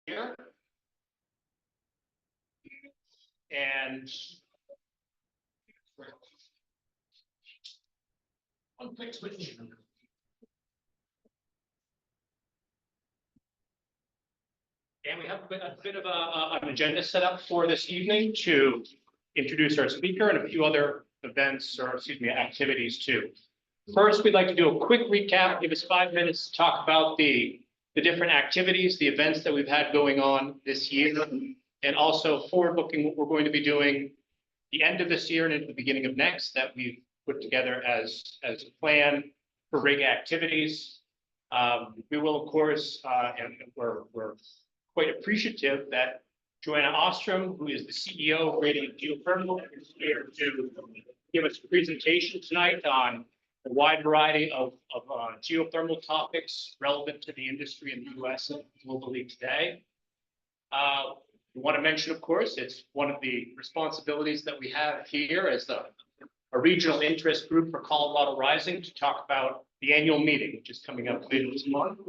here. And one quick switch. And we have a bit of an agenda set up for this evening to introduce our speaker and a few other events, or excuse me, activities too. First, we'd like to do a quick recap, give us 5 minutes to talk about the different activities, the events that we've had going on this year, and also forward-looking what we're going to be doing the end of this year and into the beginning of next that we've put together as a plan for rig activities. We will, of course, and we're quite appreciative that Johanna Ostrum, who is the CEO of Radiant Geothermal, is here to give us a presentation tonight on a wide variety of geothermal topics relevant to the industry in the US and globally today. We want to mention, of course, it's one of the responsibilities that we have here as a regional interest group for Colorado Rising to talk about the annual meeting, which is coming up later this month,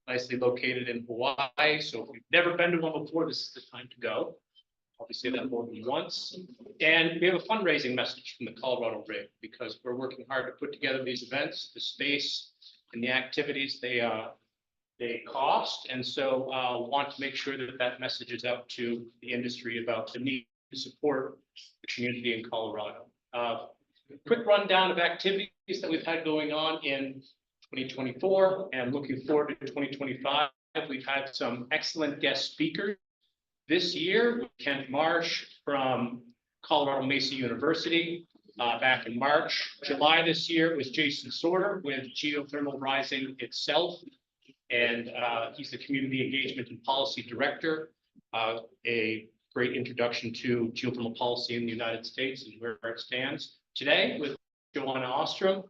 nicely located in Hawaii. So if you've never been to one before, this is the time to go. I'll be saying that more than once. And we have a fundraising message from the Colorado Rig because we're working hard to put together these events, the space and the activities they cost. And so want to make sure that that message is out to the industry about the need to support the community in Colorado. Quick rundown of activities that we've had going on in 2024 and looking forward to 2025. We've had some excellent guest speakers this year. Kent Marsh from Colorado Mesa University back in March. July this year was Jason Sorter with Geothermal Rising itself. And he's the Community Engagement and Policy Director, a great introduction to geothermal policy in the United States and where it stands today with Johanna Ostrum.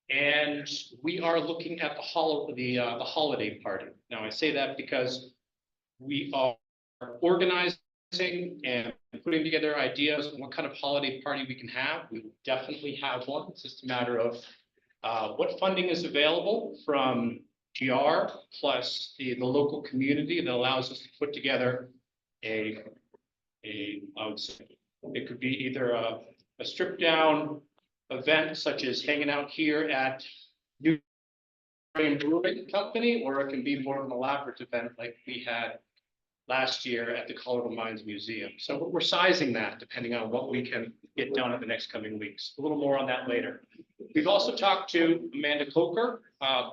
And we are looking at the holiday party. Now I say that because we are organizing and putting together ideas on what kind of holiday party we can have. We will definitely have one. It's just a matter of what funding is available from GR plus the local community that allows us to put together I would say it could be either a stripped down event such as hanging out here at New Brewing Company, or it can be more of an elaborate event like we had last year at the Colorado Mines Museum. So we're sizing that depending on what we can get done in the next coming weeks. A little more on that later. We've also talked to Amanda Coker,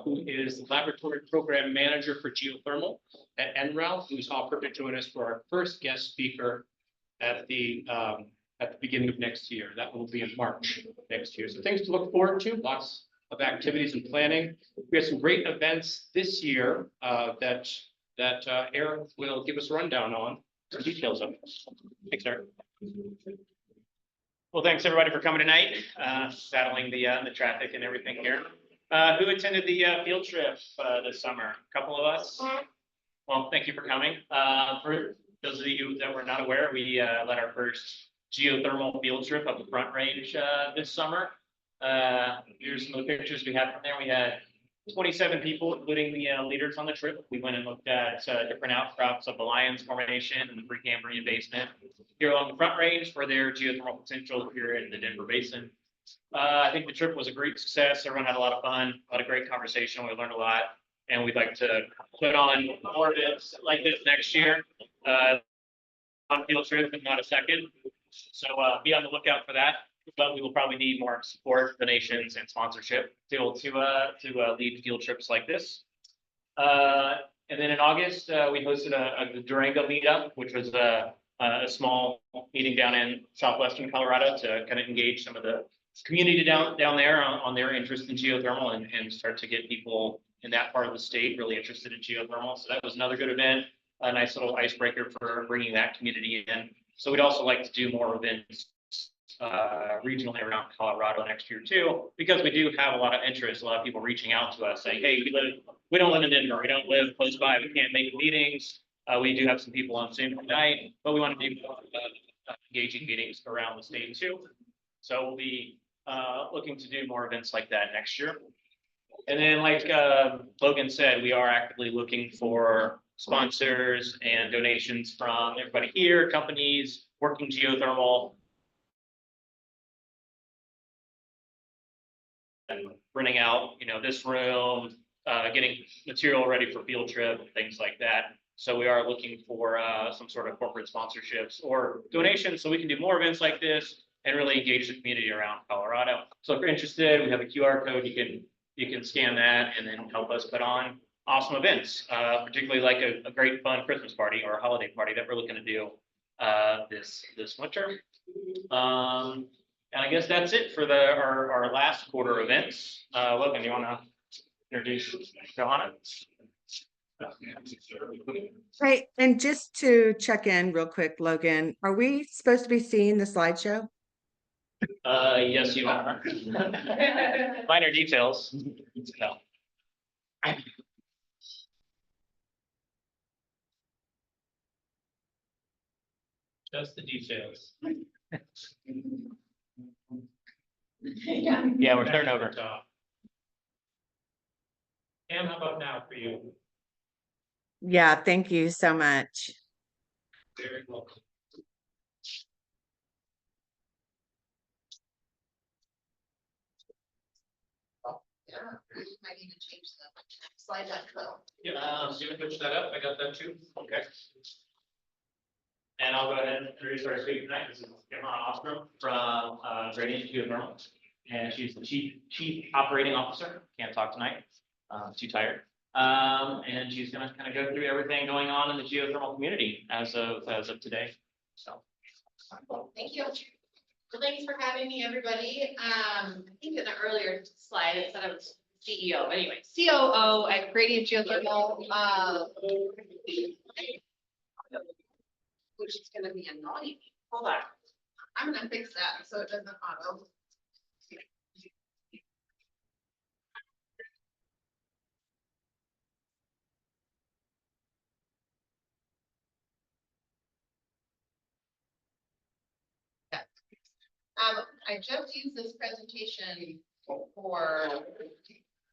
who is the Laboratory Program Manager for Geothermal at NREL, who's offered to join us for our first guest speaker at the beginning of next year. That will be in March next year. So things to look forward to, lots of activities and planning. We have some great events this year that Eric will give us a rundown on some details of. Thanks, Eric. Well, thanks everybody for coming tonight, battling the traffic and everything here. Who attended the field trip this summer? A couple of us. Well, thank you for coming. For those of you that were not aware, we led our first geothermal field trip up the Front Range this summer. Here's some of the pictures we had from there. We had 27 people, including the leaders on the trip. We went and looked at different outcrops of the Lions Formation and the Precambrian Basement here along the Front Range for their geothermal potential here in the Denver Basin. I think the trip was a great success. Everyone had a lot of fun, a lot of great conversation. We learned a lot, and we'd like to put on more events like this next year. On field trip, if not a second. So be on the lookout for that. But we will probably need more support, donations, and sponsorship to lead field trips like this. And then in August, we hosted a Durango meetup, which was a small meeting down in southwestern Colorado to kind of engage some of the community down there on their interest in geothermal and start to get people in that part of the state really interested in geothermal. So that was another good event, a nice little icebreaker for bringing that community in. So we'd also like to do more events regionally around Colorado next year too, because we do have a lot of interest, a lot of people reaching out to us saying, hey, we don't live in Denver, we don't live close by, we can't make meetings. We do have some people on Zoom tonight, but we want to do engaging meetings around the state too. So we'll be looking to do more events like that next year. And then like Logan said, we are actively looking for sponsors and donations from everybody here, companies working geothermal. And renting out, this room, getting material ready for field trip, things like that. So we are looking for some sort of corporate sponsorships or donations so we can do more events like this and really engage the community around Colorado. So if you're interested, we have a QR code. You can scan that and then help us put on awesome events, particularly like a great fun Christmas party or a holiday party that we're looking to do this winter. And I guess that's it for our last quarter events. Logan, you want to introduce Johanna? Right, and just to check in real quick, Logan, are we supposed to be seeing the slideshow? Yes, you are. Minor details. No. Just the details. Yeah, we're starting over. Pam, how about now for you? Yeah, thank you so much. Very welcome. Yeah, I need to change the slide deck though. Yeah, you can push that up. I got that too. Okay. And I'll go ahead and introduce our speaker tonight. This is Johanna Ostrum from Gradient Geothermal. And she's the chief operating officer. Can't talk tonight. Too tired. And she's gonna kind of go through everything going on in the geothermal community as of today. So. Thank you. Well, thanks for having me, everybody. I think in the earlier slide, it said I was CEO. Anyway, COO at Gradient Geothermal. Which is gonna be annoying. Hold on. I'm gonna fix that so it doesn't auto. I just used this presentation for,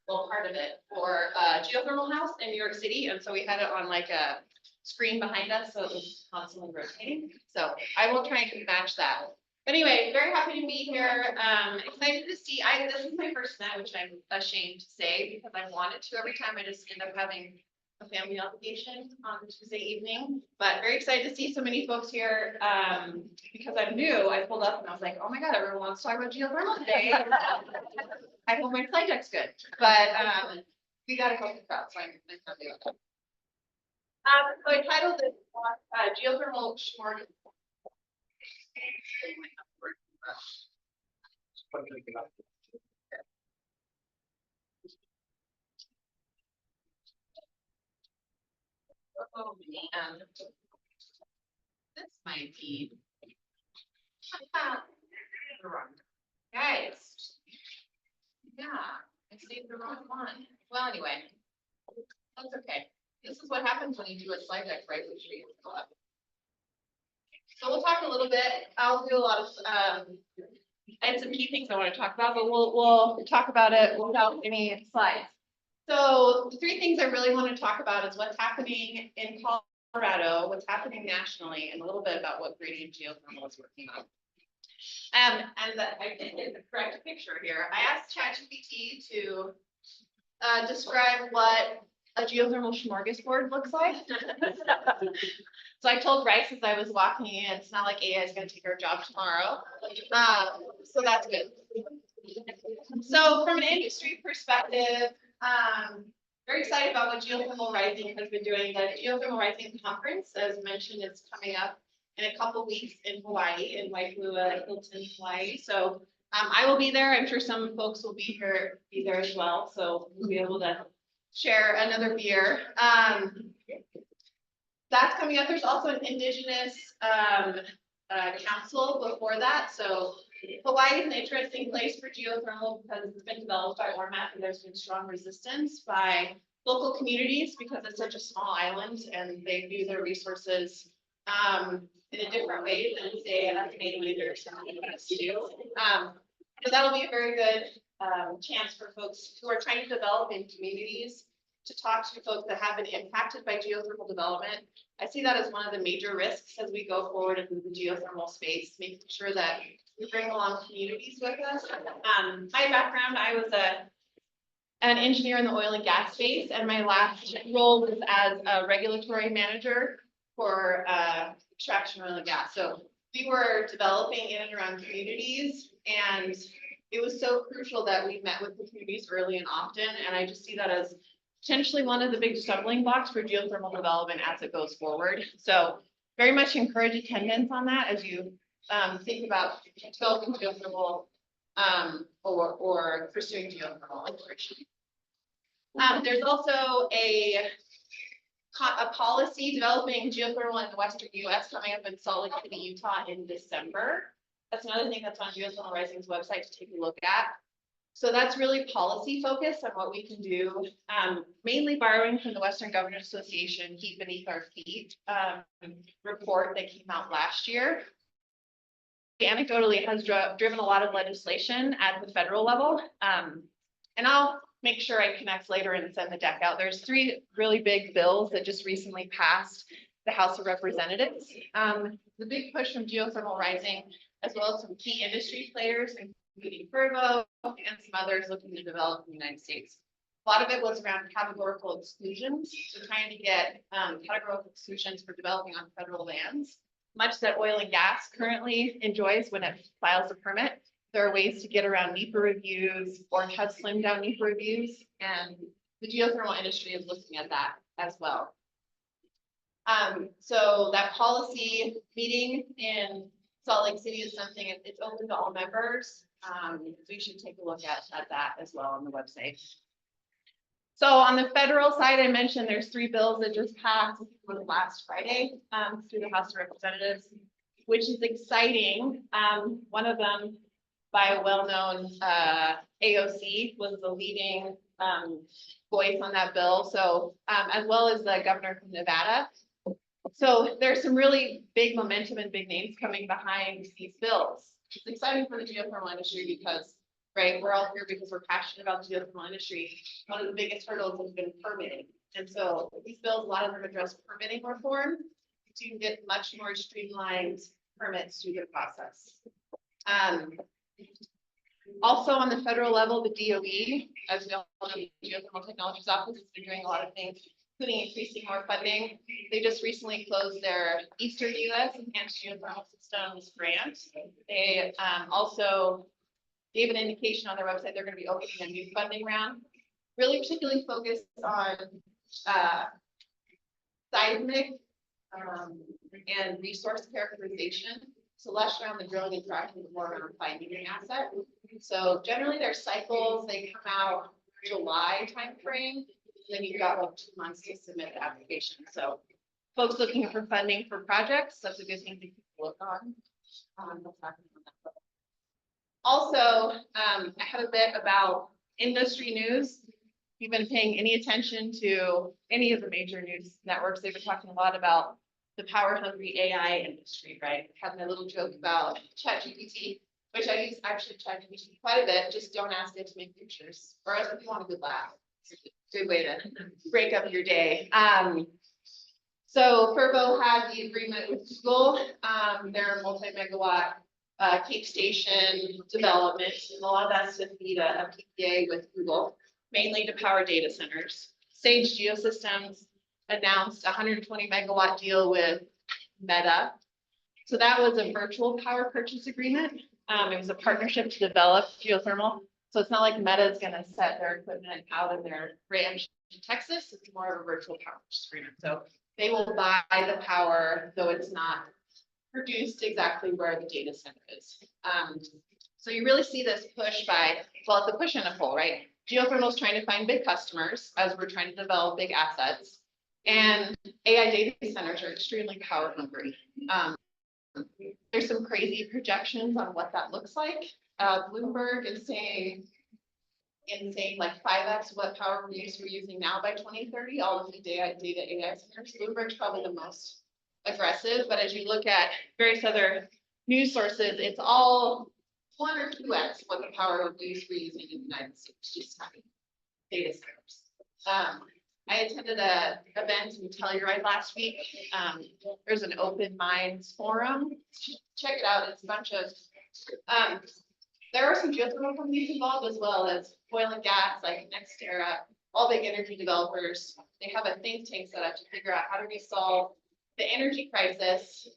well, part of it for Geothermal House in New York City. And so we had it on like a screen behind us, so it was constantly rotating. So I will try and match that. But anyway, very happy to be here. Excited to see, this is my first night, which I'm ashamed to say because I wanted to every time. I just end up having a family obligation on Tuesday evening, but very excited to see so many folks here. Because I'm new, I pulled up and I was like, oh my God, everyone wants to talk about geothermal today. I hope my slide deck's good, but we got a couple of crowds, so I'm happy about that. So I titled it Geothermal Smorgasbord. Oh man, this might be guys. Yeah, I saved the wrong one. Well, anyway, that's okay. This is what happens when you do a slide deck right when you go up. So we'll talk a little bit. I'll do a lot of I had some key things I want to talk about, but we'll talk about it without any slides. So the three things I really want to talk about is what's happening in Colorado, what's happening nationally, and a little bit about what Gradient Geothermal is working on. I did the correct picture here. I asked ChatGPT to describe what a geothermal smorgasbord looks like. So I told Bryce as I was walking in, it's not like AI is going to take our job tomorrow. So that's good. So from an industry perspective, very excited about what Geothermal Rising has been doing. The Geothermal Rising conference, as mentioned, is coming up in a couple weeks in Hawaii, in Waipua, Hilton, Hawaii. So I will be there. I'm sure some folks will be there as well. So we'll be able to share another beer. That's coming up. There's also an Indigenous council before that. So Hawaii is an interesting place for geothermal because it's been developed by ORMAP and there's been strong resistance by local communities because it's such a small island and they view their resources in a different way than say Canadian leaders do. So that'll be a very good chance for folks who are trying to develop in communities to talk to folks that have been impacted by geothermal development. I see that as one of the major risks as we go forward into the geothermal space, making sure that we bring along communities with us. My background, I was an engineer in the oil and gas space, and my last role was as a regulatory manager for extraction oil and gas. So we were developing in and around communities, and it was so crucial that we met with the communities early and often, and I just see that as potentially one of the big stumbling blocks for geothermal development as it goes forward. So very much encourage attendance on that as you think about developing geothermal or pursuing geothermal exploration. There's also a policy developing geothermal in the western US coming up in Salt Lake City, Utah in December. That's another thing that's on Geothermal Rising's website to take a look at. So that's really policy focused on what we can do, mainly borrowing from the Western Governors Association Heat Beneath Our Feet report that came out last year. Anecdotally, it has driven a lot of legislation at the federal level. And I'll make sure I connect later and send the deck out. There's 3 really big bills that just recently passed the House of Representatives. The big push from Geothermal Rising, as well as some key industry players, including Fervo and some others looking to develop in the United States. A lot of it was around categorical exclusions, so trying to get categorical exclusions for developing on federal lands, much that oil and gas currently enjoys when it files a permit. There are ways to get around NEPA reviews or have slimmed down NEPA reviews, and the geothermal industry is looking at that as well. So that policy meeting in Salt Lake City is something, it's open to all members. We should take a look at that as well on the website. So on the federal side, I mentioned there's 3 bills that just passed last Friday through the House of Representatives, which is exciting. One of them by a well-known AOC was the leading voice on that bill. So as well as the governor from Nevada. So there's some really big momentum and big names coming behind these bills. It's exciting for the geothermal industry because, right, we're all here because we're passionate about the geothermal industry. One of the biggest hurdles has been permitting. And so these bills, a lot of them address permitting reform to get much more streamlined permits through the process. Also on the federal level, the DOE, as we all know, the Geothermal Technologies Office has been doing a lot of things, including increasing more funding. They just recently closed their Eastern US Enhanced Geothermal Systems grant. They also gave an indication on their website they're going to be opening a new funding round, really particularly focused on seismic and resource characterization. So less around the drilling and fracking, but more around finding an asset. So generally their cycles, they come out July timeframe. Then you've got like 2 months to submit the application. So folks looking for funding for projects, that's a good thing to look on. Also, I have a bit about industry news. If you've been paying any attention to any of the major news networks, they've been talking a lot about the power hungry AI industry, right? Having a little joke about ChatGPT, which I use actually ChatGPT quite a bit. Just don't ask it to make pictures, or else if you want a good laugh. It's a good way to break up your day. So Fervo had the agreement with Google. Their multi-megawatt Cape Station development, and a lot of that's to feed a PPA with Google, mainly to power data centers. Sage Geosystems announced a 120 megawatt deal with Meta. So that was a virtual power purchase agreement. It was a partnership to develop geothermal. So it's not like Meta is going to set their equipment out in their ranch in Texas. It's more of a virtual power purchase agreement. So they will buy the power, though it's not produced exactly where the data center is. So you really see this push by, well, it's a push and a pull, right? Geothermal is trying to find big customers as we're trying to develop big assets. And AI data centers are extremely power hungry. There's some crazy projections on what that looks like. Bloomberg is saying like 5x what power we're using now by 2030, all of the data AI centers. Bloomberg's probably the most aggressive, but as you look at various other news sources, it's all 1 or 2x what the power we're using in the United States, just data centers. I attended a event in Telluride last week. There's an open minds forum. Check it out. It's a bunch of, there are some geothermal companies involved as well as oil and gas, like NextEra, all big energy developers. They have a think tank set up to figure out how do we solve the energy crisis,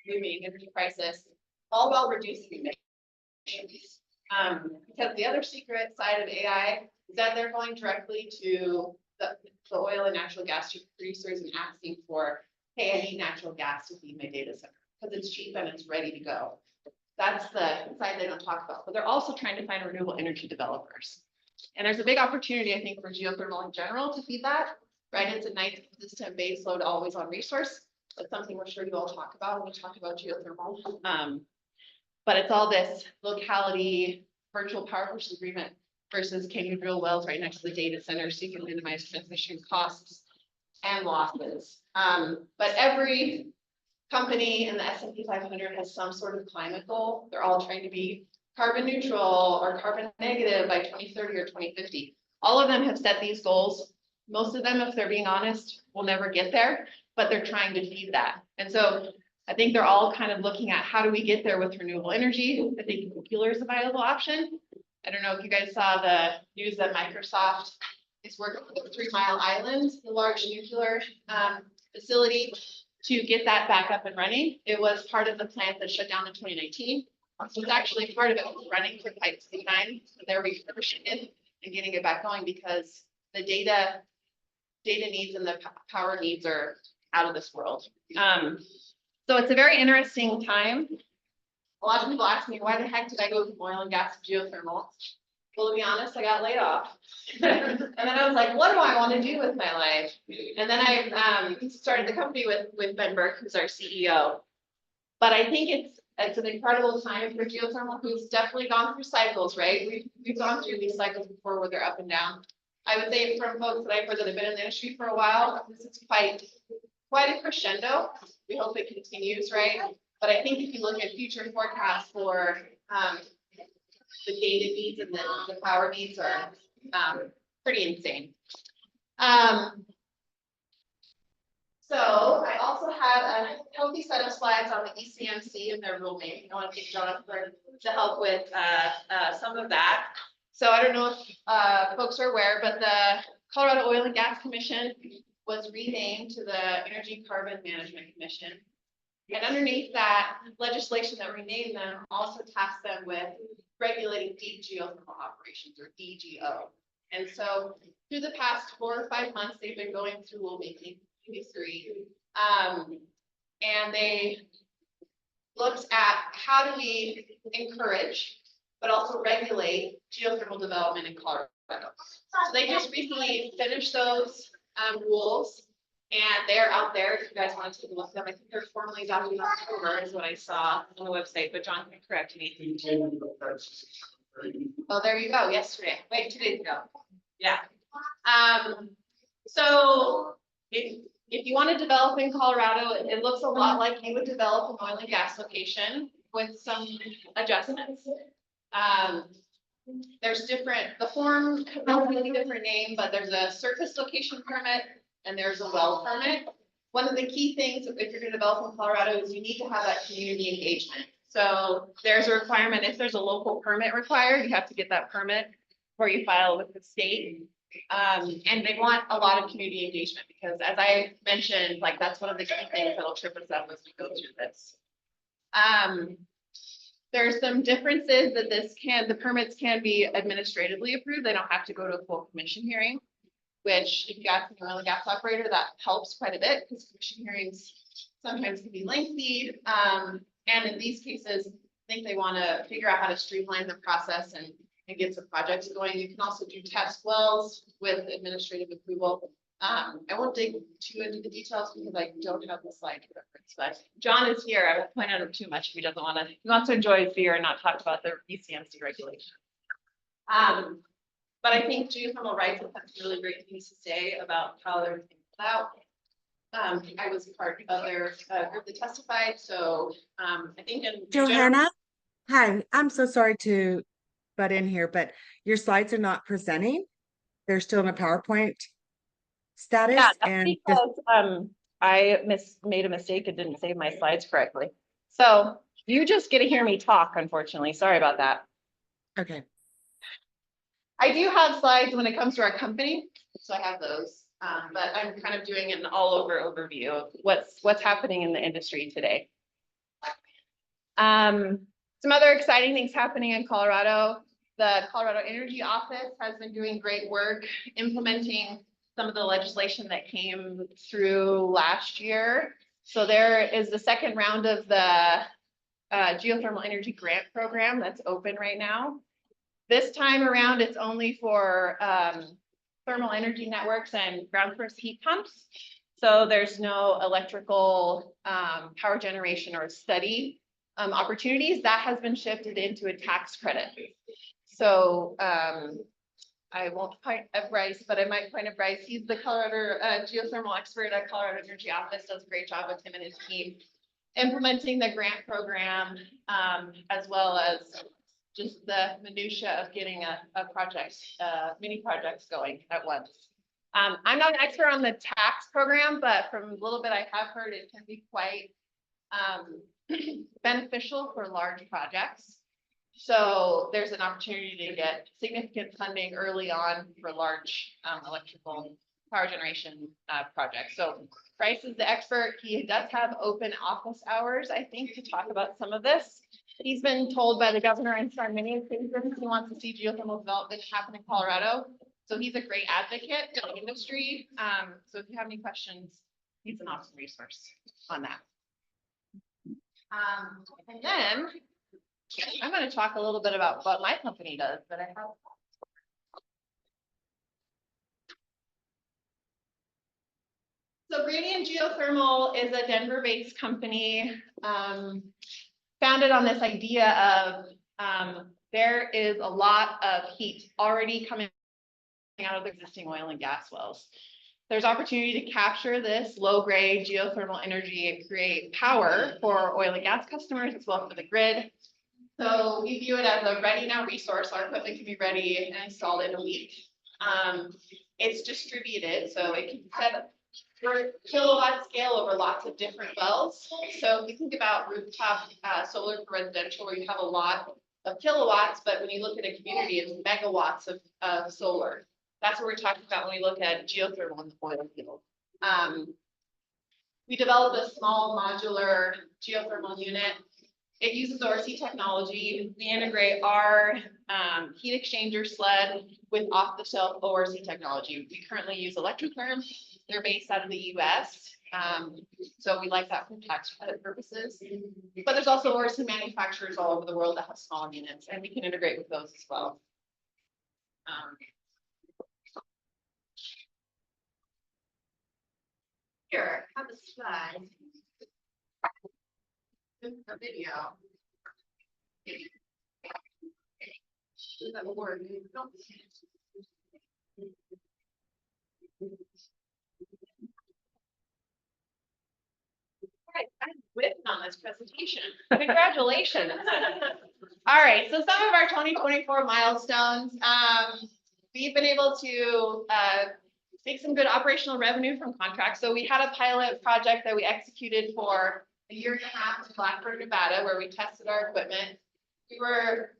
looming energy crisis, all while reducing emissions. Because the other secret side of AI is that they're going directly to the oil and natural gas producers and asking for, hey, I need natural gas to feed my data center because it's cheap and it's ready to go. That's the side they don't talk about, but they're also trying to find renewable energy developers. And there's a big opportunity, I think, for geothermal in general to feed that, right? It's a nice consistent base load, always on resource. That's something we're sure you all talk about when we talk about geothermal. But it's all this locality, virtual power purchase agreement versus can you drill wells right next to the data center so you can minimize transmission costs and losses. But every company in the S&P 500 has some sort of climate goal. They're all trying to be carbon neutral or carbon negative by 2030 or 2050. All of them have set these goals. Most of them, if they're being honest, will never get there, but they're trying to feed that. And so I think they're all kind of looking at how do we get there with renewable energy. I think nuclear is a viable option. I don't know if you guys saw the news that Microsoft is working with 3 Mile Island, the large nuclear facility, to get that back up and running. It was part of the plant that shut down in 2019. So it's actually part of it was running for quite some time. So they're refurbishing it and getting it back going because the data needs and the power needs are out of this world. So it's a very interesting time. A lot of people ask me, why the heck did I go from oil and gas to geothermal? Well, to be honest, I got laid off. And then I was like, what do I want to do with my life? And then I started the company with Ben Burke, who's our CEO. But I think it's an incredible time for geothermal, who's definitely gone through cycles, right? We've gone through these cycles before where they're up and down. I would say from folks that I've heard that have been in the industry for a while, this is quite a crescendo. We hope it continues, right? But I think if you look at future forecasts for the data needs and the power needs are pretty insane. So I also have a healthy set of slides on the ECMC and their rulemaking. I want to thank John to help with some of that. So I don't know if folks are aware, but the Colorado Oil and Gas Commission was renamed to the Energy Carbon Management Commission. And underneath that legislation that renamed them also tasked them with regulating deep geothermal operations, or DGO. And so through the past 4 or 5 months, they've been going through rulemaking, maybe 3, and they looked at how do we encourage, but also regulate geothermal development in Colorado. So they just recently finished those rules, and they're out there if you guys want to take a look at them. I think they're formally adopted in October is what I saw on the website, but John can correct me. Oh, there you go, yesterday, wait, 2 days ago. Yeah. So if you want to develop in Colorado, it looks a lot like you would develop an oil and gas location with some adjustments. There's the form has a really different name, but there's a surface location permit and there's a well permit. One of the key things if you're going to develop in Colorado is you need to have that community engagement. So there's a requirement, if there's a local permit required, you have to get that permit before you file with the state. And they want a lot of community engagement because as I mentioned, like that's one of the key things that'll trip us up as we go through this. There's some differences that the permits can be administratively approved. They don't have to go to a full commission hearing, which if you ask an oil and gas operator, that helps quite a bit because commission hearings sometimes can be lengthy. And in these cases, I think they want to figure out how to streamline the process and get some projects going. You can also do test wells with administrative approval. I won't dig too into the details because I don't have the slide to reference, but John is here. I won't point out him too much if he doesn't want to. He wants to enjoy his beer and not talk about the ECMC regulation. But I think geothermal rights have some really great things to say about how they're thinking about. I was part of their group that testified, so I think in Johanna, hi, I'm so sorry to butt in here, but your slides are not presenting. They're still in a PowerPoint. status? Yeah, that's And just, because I made a mistake and didn't save my slides correctly. So you just get to hear me talk, unfortunately. Sorry about that. okay, I do have slides when it comes to our company, so I have those. But I'm kind of doing an all over overview of what's happening in the industry today. Some other exciting things happening in Colorado. The Colorado Energy Office has been doing great work implementing some of the legislation that came through last year. So there is the second round of the geothermal energy grant program that's open right now. This time around, it's only for thermal energy networks and ground source heat pumps. So there's no electrical power generation or study opportunities. That has been shifted into a tax credit. So I won't point at Bryce, but I might point at Bryce. He's the Colorado geothermal expert at Colorado Energy Office, does a great job with him and his team implementing the grant program, as well as just the minutia of getting a project, mini projects going at once. I'm not an expert on the tax program, but from a little bit I have heard, it can be quite beneficial for large projects. So there's an opportunity to get significant funding early on for large electrical power generation projects. So Bryce is the expert. He does have open office hours, I think, to talk about some of this. He's been told by the governor and on many occasions he wants to see geothermal development happen in Colorado. So he's a great advocate for the industry. So if you have any questions, he's an awesome resource on that. And then I'm going to talk a little bit about what my company does, but I have. So Gradient Geothermal is a Denver-based company, founded on this idea of there is a lot of heat already coming out of the existing oil and gas wells. There's opportunity to capture this low-grade geothermal energy and create power for oil and gas customers as well for the grid. So we view it as a ready now resource. Our equipment can be ready and installed in a week. It's distributed, so it can set up for kilowatt scale over lots of different wells. So if you think about rooftop solar for residential, where you have a lot of kilowatts, but when you look at a community, it's megawatts of solar. That's what we're talking about when we look at geothermal in the oil field. We developed a small modular geothermal unit. It uses ORC technology. We integrate our heat exchanger sled with off-the-shelf ORC technology. We currently use Electrotherm. They're based out of the US. So we like that for tax credit purposes. But there's also ORC manufacturers all over the world that have small units, and we can integrate with those as well. Here, I have a slide. A video. Does that work? Right, I'm whipped on this presentation. Congratulations. All right, so some of our 2024 milestones. We've been able to make some good operational revenue from contracts. So we had a pilot project that we executed for a year and a half in Blackburn, Nevada, where we tested our equipment. We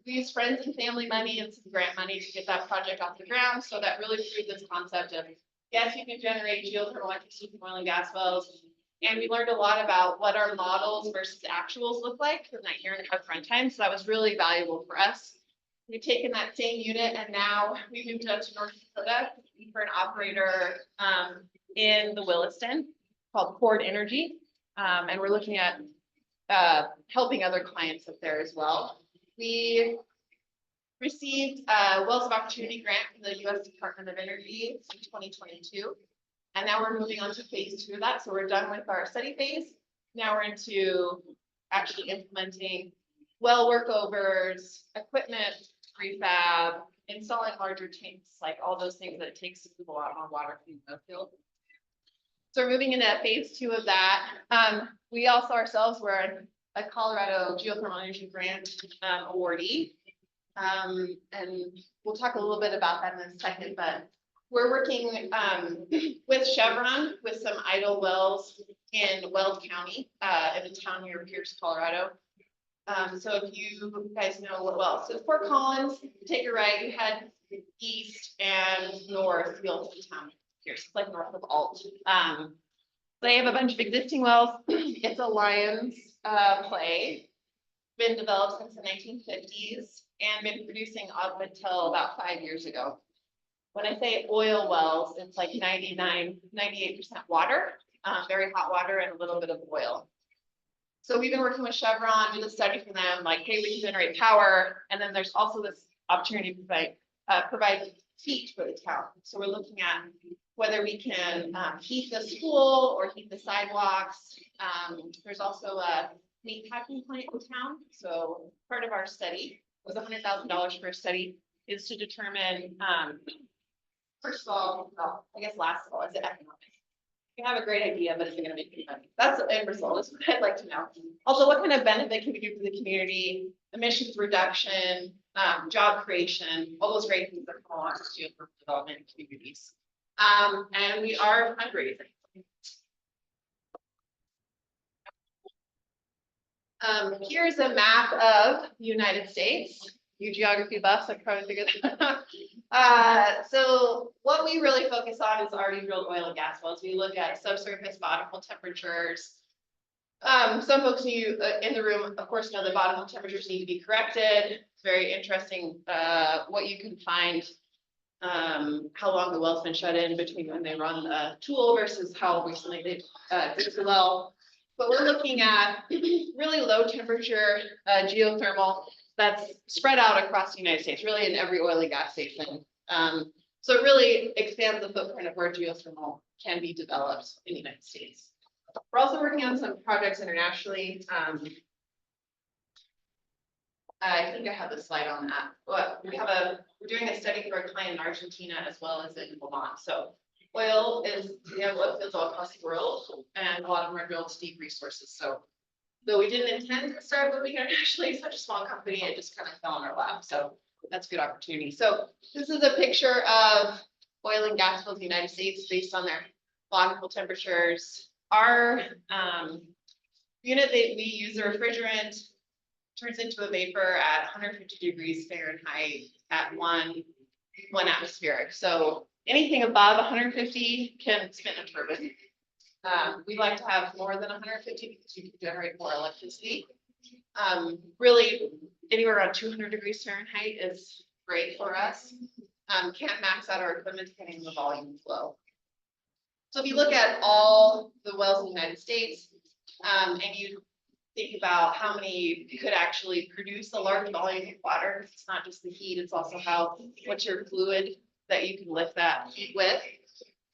used friends and family money and some grant money to get that project off the ground. So that really proved this concept of, yes, you can generate geothermal electricity from oil and gas wells. And we learned a lot about what our models versus actuals look like from that year and a half runtime. So that was really valuable for us. We've taken that same unit and now we moved up to North Dakota for an operator in the Williston called Ford Energy. And we're looking at helping other clients up there as well. We received a Wells of Opportunity grant from the U.S. Department of Energy in 2022. And now we're moving on to phase 2 of that. So we're done with our study phase. Now we're into actually implementing well workovers, equipment, refab, installing larger tanks, like all those things that it takes to move a lot more water from the field. So we're moving into phase 2 of that. We also ourselves were a Colorado Geothermal Energy Grant awardee. And we'll talk a little bit about that in a second, but we're working with Chevron with some idle wells in Weld County, in a town near Pierce, Colorado. So if you guys know what well, so Fort Collins, take a right, you head east and north, you'll see town Pierce, it's like north of Alt. They have a bunch of existing wells. It's a Lions play, been developed since the 1950s and been producing up until about 5 years ago. When I say oil wells, it's like 98% water, very hot water and a little bit of oil. So we've been working with Chevron, did a study for them, like, hey, we can generate power. And then there's also this opportunity to provide heat for the town. So we're looking at whether we can heat the school or heat the sidewalks. There's also a meat packing plant in town. So part of our study was $100,000 for a study is to determine, first of all, well, I guess last of all, is it economic? You have a great idea, but is it gonna make any money? That's the end result, is what I'd like to know. Also, what kind of benefit can we do for the community, emissions reduction, job creation, all those great things that come along with geothermal development in communities. And we are fundraising. Here's a map of the United States. You geography buffs, I probably figured that out. So what we really focus on is already drilled oil and gas wells. We look at subsurface bottom hole temperatures. Some folks in the room, of course, know that bottom hole temperatures need to be corrected. It's very interesting what you can find, how long the well's been shut in between when they run the tool versus how recently they did the well. But we're looking at really low temperature geothermal that's spread out across the United States, really in every oil and gas station. So it really expands the footprint of where geothermal can be developed in the United States. We're also working on some projects internationally. I think I have the slide on that. But we're doing a study for a client in Argentina as well as in Vermont. So oil is, we have oil fields all across the world, and a lot of them are drilled to deep resources. So though we didn't intend to start moving internationally, such a small company, it just kind of fell in our lap. So that's a good opportunity. So this is a picture of oil and gas fields in the United States based on their bottom hole temperatures. Our unit that we use, the refrigerant, turns into a vapor at 150 degrees Fahrenheit at one atmospheric. So anything above 150 can spin a turbine. We like to have more than 150 because you can generate more electricity. Really, anywhere around 200 degrees Fahrenheit is great for us. Can't max out our equipment depending on the volume flow. So if you look at all the wells in the United States, and you think about how many could actually produce a large volume of water, it's not just the heat, it's also what's your fluid that you can lift that with.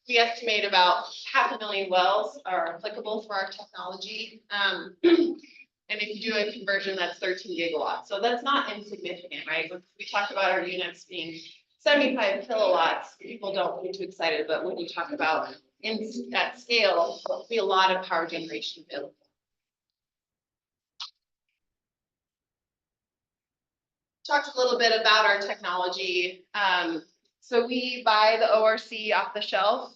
We estimate about 500,000 wells are applicable for our technology. And if you do a conversion, that's 13 gigawatts. So that's not insignificant, right? We talked about our units being 75 kilowatts. People don't get too excited, but when you talk about at scale, there'll be a lot of power generation available. Talked a little bit about our technology. So we buy the ORC off the shelf,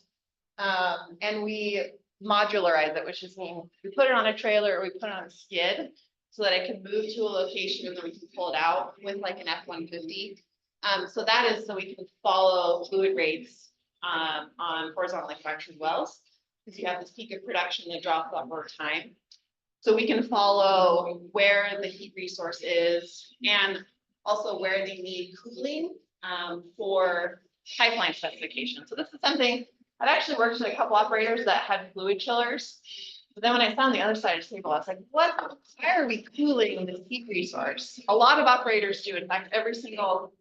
and we modularize it, which is mean we put it on a trailer or we put it on a skid so that it can move to a location and then we can pull it out with like an F-150. So that is so we can follow fluid rates on horizontally fractured wells, because you have this peak of production that drops off over time. So we can follow where the heat resource is and also where they need cooling for pipeline specification. So this is something I've actually worked with a couple operators that had fluid chillers. But then when I found the other side of the table, I was like, why are we cooling this heat resource? A lot of operators do. In fact, every single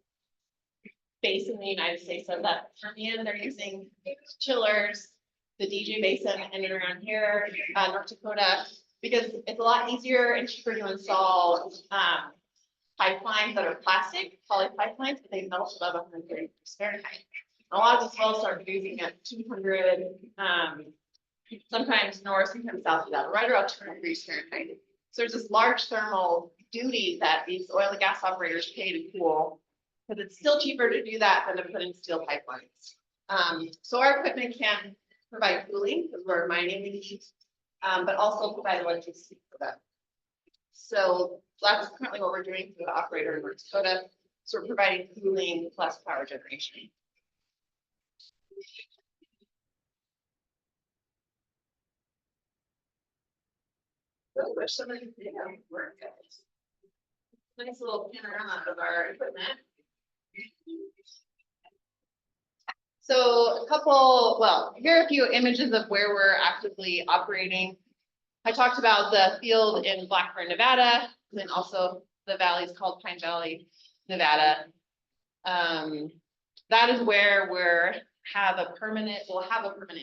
basin in the United States does that. Permian, they're using chillers, the DJ Basin and around here, North Dakota, because it's a lot easier and cheaper to install pipelines that are plastic, poly pipelines, but they melt above 130 degrees Fahrenheit. A lot of these wells start producing at 200, sometimes north, sometimes south of that, right around 200 degrees Fahrenheit. So there's this large thermal duty that these oil and gas operators pay to cool, because it's still cheaper to do that than to put in steel pipelines. So our equipment can provide cooling because we're mining the heat, but also provide electricity for that. So that's currently what we're doing for the operator in North Dakota. So we're providing cooling plus power generation. So wish somebody could do that work, guys. Nice little panorama of our equipment. So a couple, well, here are a few images of where we're actively operating. I talked about the field in Blackburn, Nevada, and then also the valley is called Pine Valley, Nevada. That is where we'll have a permanent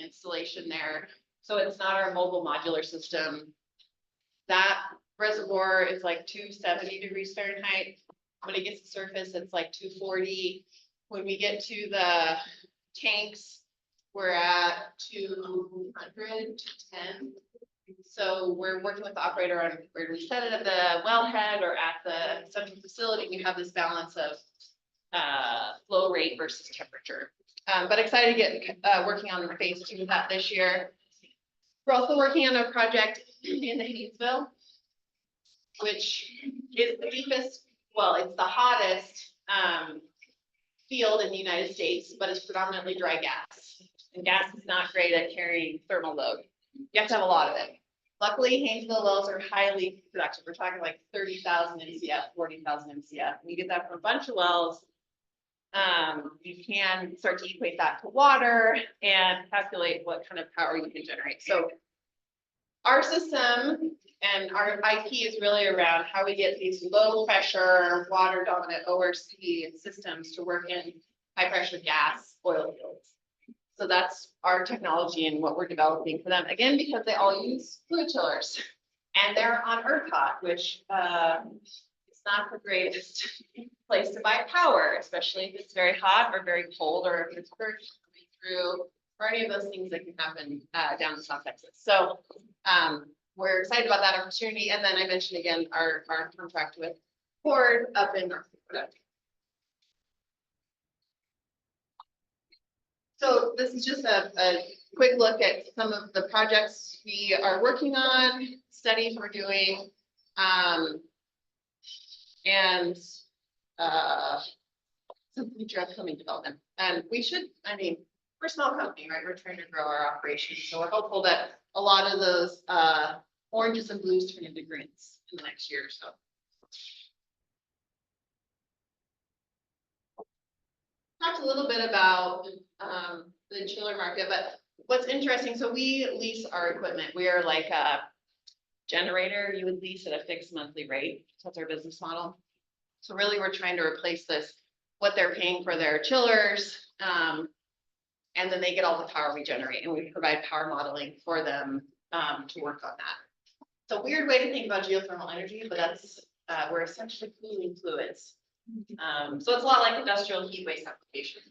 installation there. So it's not our mobile modular system. That reservoir is like 270 degrees Fahrenheit. When it gets to surface, it's like 240. When we get to the tanks, we're at 200, 210. So we're working with the operator on where we set it at the wellhead or at the central facility. We have this balance of flow rate versus temperature. But excited to get working on phase 2 of that this year. We're also working on a project in the Haynesville, which is the deepest, well, it's the hottest field in the United States, but it's predominantly dry gas. And gas is not great at carrying thermal load. You have to have a lot of it. Luckily, Haynesville wells are highly productive. We're talking like 30,000 MCF, 40,000 MCF. And you get that from a bunch of wells. You can start to equate that to water and calculate what kind of power you can generate. So our system and our IP is really around how we get these low pressure, water dominant ORC systems to work in high pressure gas oil fields. So that's our technology and what we're developing for them. Again, because they all use fluid chillers and they're on ERCOT, which is not the greatest place to buy power, especially if it's very hot or very cold, or if it's coming through, or any of those things that can happen down in South Texas. So we're excited about that opportunity. And then I mentioned again our contract with Ford up in North Dakota. So this is just a quick look at some of the projects we are working on, studies we're doing, and some future upcoming development. And we should, I mean, we're a small company, right? We're trying to grow our operations. So we're hopeful that a lot of those oranges and blues turn into greens in the next year or so. Talked a little bit about the chiller market, but what's interesting, so we lease our equipment. We are like a generator. You would lease at a fixed monthly rate. That's our business model. So really we're trying to replace this, what they're paying for their chillers, and then they get all the power we generate, and we provide power modeling for them to work on that. It's a weird way to think about geothermal energy, but that's we're essentially cooling fluids. So it's a lot like industrial heat waste applications.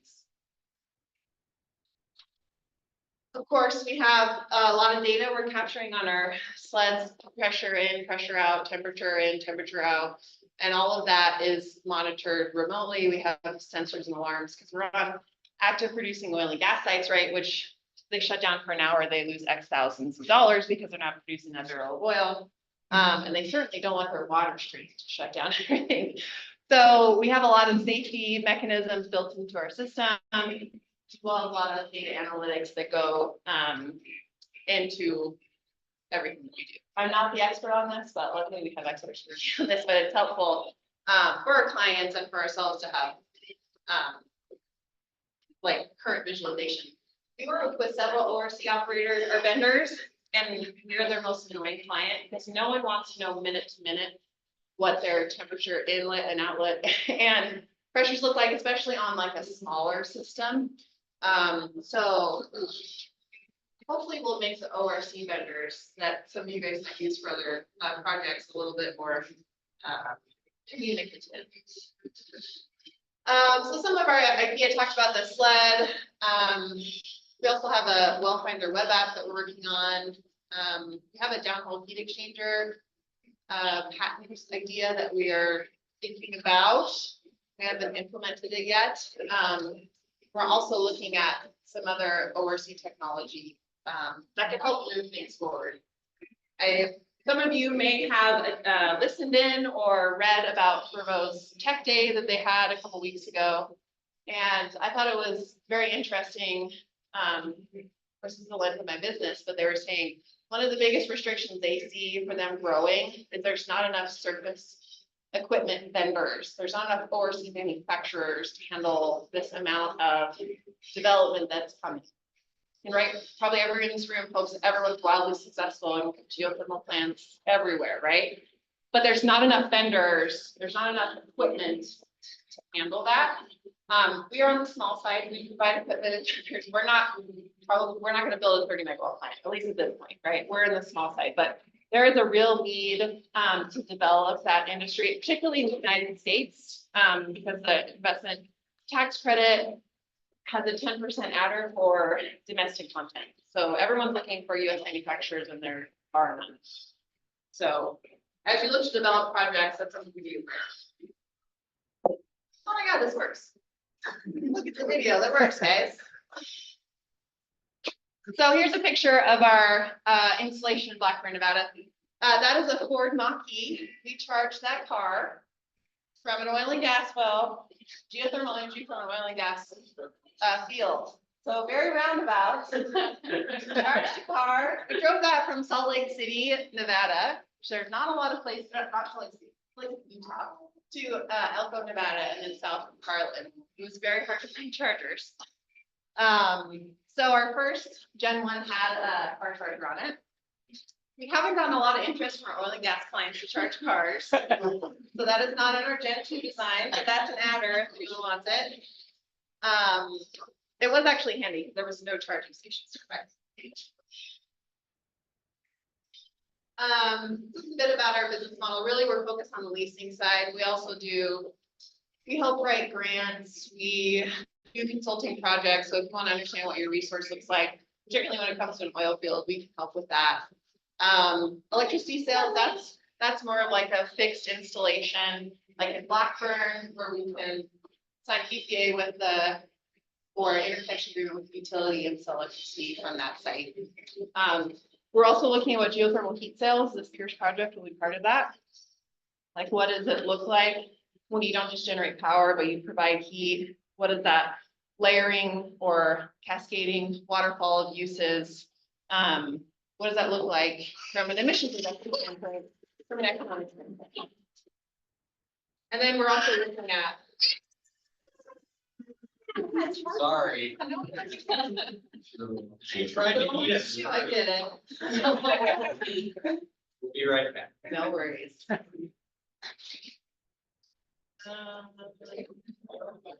Of course, we have a lot of data we're capturing on our sleds, pressure in, pressure out, temperature in, temperature out, and all of that is monitored remotely. We have sensors and alarms because we're on active producing oil and gas sites, right? Which they shut down for an hour, they lose X thousands of dollars because they're not producing that barrel of oil. And they certainly don't want their water streams to shut down everything. So we have a lot of safety mechanisms built into our system, as well as a lot of data analytics that go into everything that we do. I'm not the expert on this, but luckily we have experts on this, but it's helpful for our clients and for ourselves to have like current visualization. We work with several ORC operators or vendors, and we're their most annoying client because no one wants to know minute to minute what their temperature inlet and outlet and pressures look like, especially on like a smaller system. So hopefully we'll make the ORC vendors that some of you guys might use for other projects a little bit more communicative. So some of our idea talked about the sled. We also have a well finder web app that we're working on. We have a downhole heat exchanger patent idea that we are thinking about. We haven't implemented it yet. we're also looking at some other ORC technology that could help move things forward. Some of you may have listened in or read about Vervo's Tech Day that they had a couple weeks ago. And I thought it was very interesting. This is the length of my business, but they were saying one of the biggest restrictions they see for them growing is there's not enough surface equipment vendors. There's not enough ORC manufacturers to handle this amount of development that's coming. And right, probably everyone in this room hopes that everyone's wildly successful in geothermal plants everywhere, right? But there's not enough vendors, there's not enough equipment to handle that. We are on the small side, we provide equipment and chargers. We're not gonna build a 30 megawatt plant, at least at this point, right? We're in the small side, but there is a real need to develop that industry, particularly in the United States, because the investment tax credit has a 10% adder for domestic content. So everyone's looking for US manufacturers and there are none. So as you look to develop projects, that's something we do. Oh my God, this works. Look at the video, that works, guys. So here's a picture of our installation in Blackburn, Nevada. That is a Ford Mach-E. We charge that car from an oil and gas well, geothermal energy from an oil and gas field. So very roundabout. Charged the car. We drove that from Salt Lake City, Nevada. There's not a lot of places, not Salt Lake City, like Utah, to Elko, Nevada, and then south of Garland. It was very hard to find chargers. So our first Gen 1 had a car charger on it. We haven't gotten a lot of interest from our oil and gas clients to charge cars. So that is not in our Gen 2 design, but that's an adder if anyone wants it. It was actually handy. There was no charging stations. This is a bit about our business model. Really, we're focused on the leasing side. We also we help write grants. We do consulting projects. So if you want to understand what your resource looks like, particularly when it comes to an oil field, we can help with that. Electricity sales, that's more of like a fixed installation, like in Blackburn, where we can sign PPA with or interconnection agreement with the utility and sell electricity from that site. We're also looking at what geothermal heat sales, this Pierce project will be part of that. Like, what does it look like when you don't just generate power, but you provide heat? What is that layering or cascading waterfall of uses? What does that look like from an emissions reduction standpoint, from an economic standpoint? And then we're also looking at. Sorry. She's trying to eat us. I did it. We'll be right back. No worries.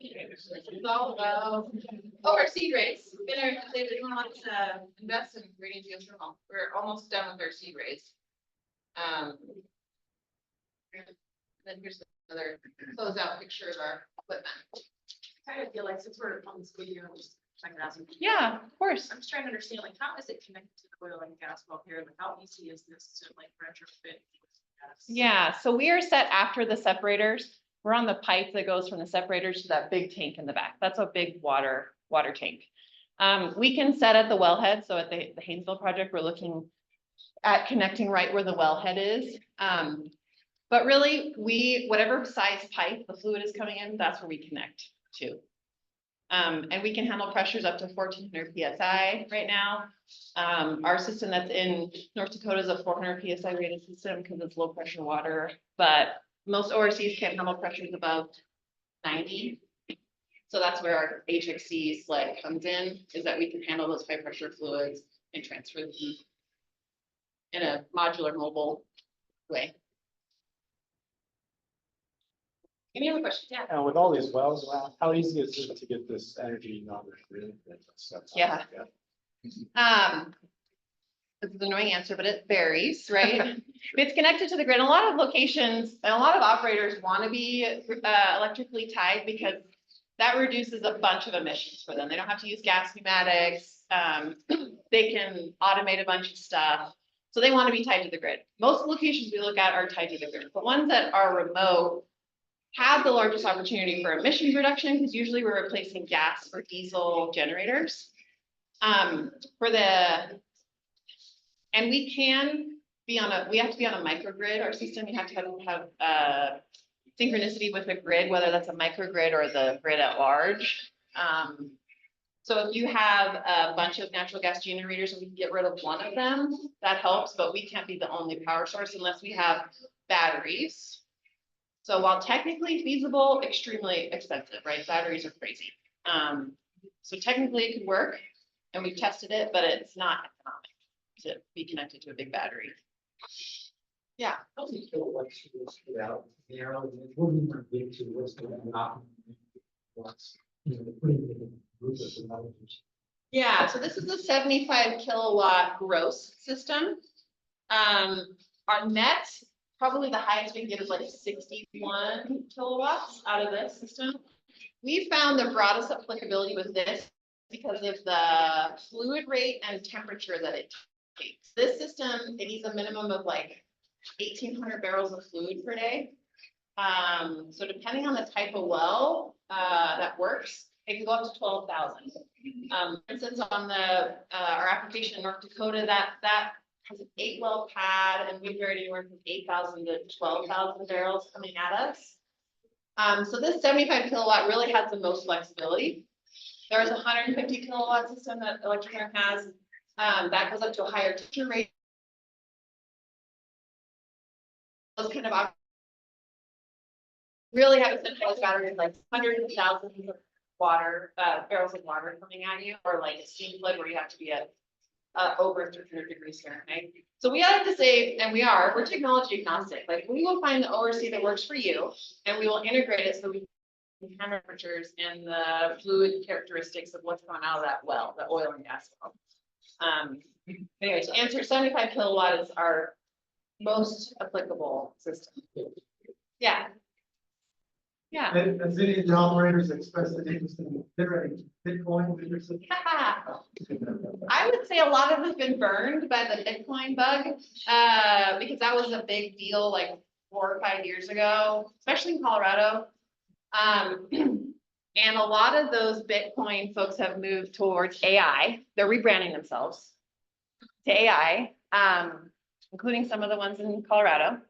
It's all about, our seed raise. If anyone wants to invest in gradient geothermal, we're almost done with our seed raise. Then here's another closeout picture of our equipment. I kind of feel like since we're on this video, I'm just trying to ask. Yeah, of course. I'm just trying to understand, like, how is it connected to the oil and gas well here? Like, how easy is this to like retrofit? Yeah, so we are set after the separators. We're on the pipe that goes from the separators to that big tank in the back. That's a big water tank. We can set at the wellhead. So at the Haynesville project, we're looking at connecting right where the wellhead is. But really, whatever size pipe the fluid is coming in, that's where we connect to. And we can handle pressures up to 1400 PSI right now. Our system that's in North Dakota is a 400 PSI rated system because it's low pressure water, but most ORCs can't handle pressures above 90. So that's where our HXC sled comes in, is that we can handle those high pressure fluids and transfer the heat in a modular mobile way. Any other questions? Yeah. And with all these wells, how easy is it to get this energy on the grid? Yeah. This is an annoying answer, but it varies, right? It's connected to the grid. A lot of locations and a lot of operators want to be electrically tied because that reduces a bunch of emissions for them. They don't have to use gas pneumatics. They can automate a bunch of stuff. So they want to be tied to the grid. Most locations we look at are tied to the grid. The ones that are remote, have the largest opportunity for emissions reduction, because usually we're replacing gas or diesel generators. And we can be we have to be on a microgrid, our system, you have to have synchronicity with the grid, whether that's a microgrid or the grid at large. So if you have a bunch of natural gas generators and we can get rid of one of them, that helps, but we can't be the only power source unless we have batteries. So while technically feasible, extremely expensive, right? Batteries are crazy. So technically it could work and we've tested it, but it's not economic to be connected to a big battery. Yeah. How many kilowatts do this put out there? What do you want to get to? What's the not? What's, you know, putting it in a group of developers. Yeah, so this is a 75 kilowatt gross system. Our net, probably the highest we can get is like 61 kilowatts out of this system. We found the broadest applicability with this because of the fluid rate and temperature that it takes. This system, it needs a minimum of like 1,800 barrels of fluid per day. So depending on the type of well that works, it can go up to 12,000. For instance, on the our application in North Dakota, that has an 8-well pad, and we've varied anywhere from 8,000 to 12,000 barrels coming at us. So this 75 kilowatt really has the most flexibility. There's a 150 kilowatt system that Electricare has that goes up to a higher temperature rate. Those kind of really have a centralized battery, like hundreds of thousands of water, barrels of water coming at you, or like a steam flood where you have to be at over 300 degrees Fahrenheit. So we like to say, and we're technology agnostic. Like we will find the ORC that works for you, and we will integrate it so we can have temperatures and the fluid characteristics of what's going out of that well, the oil and gas well. Anyway, to answer, 75 kilowatt is our most applicable system. Yeah. Yeah. Has any of the operators expressed an interest in generating Bitcoin with your system? I would say a lot of them have been burned by the Bitcoin bug, because that was a big deal like 4 or 5 years ago, especially in Colorado. And a lot of those Bitcoin folks have moved towards AI. They're rebranding themselves to AI, including some of the ones in Colorado.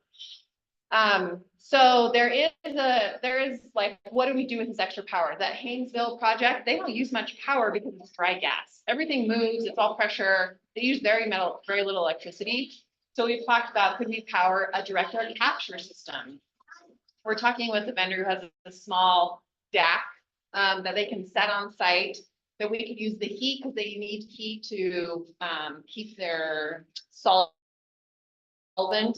So there is like, what do we do with this extra power? That Haynesville project, they don't use much power because it's dry gas. Everything moves, it's all pressure. They use very little electricity. So we've talked about, could we power a direct air capture system? We're talking with a vendor who has a small DAC that they can set on site, that we could use the heat because they need heat to keep their solvent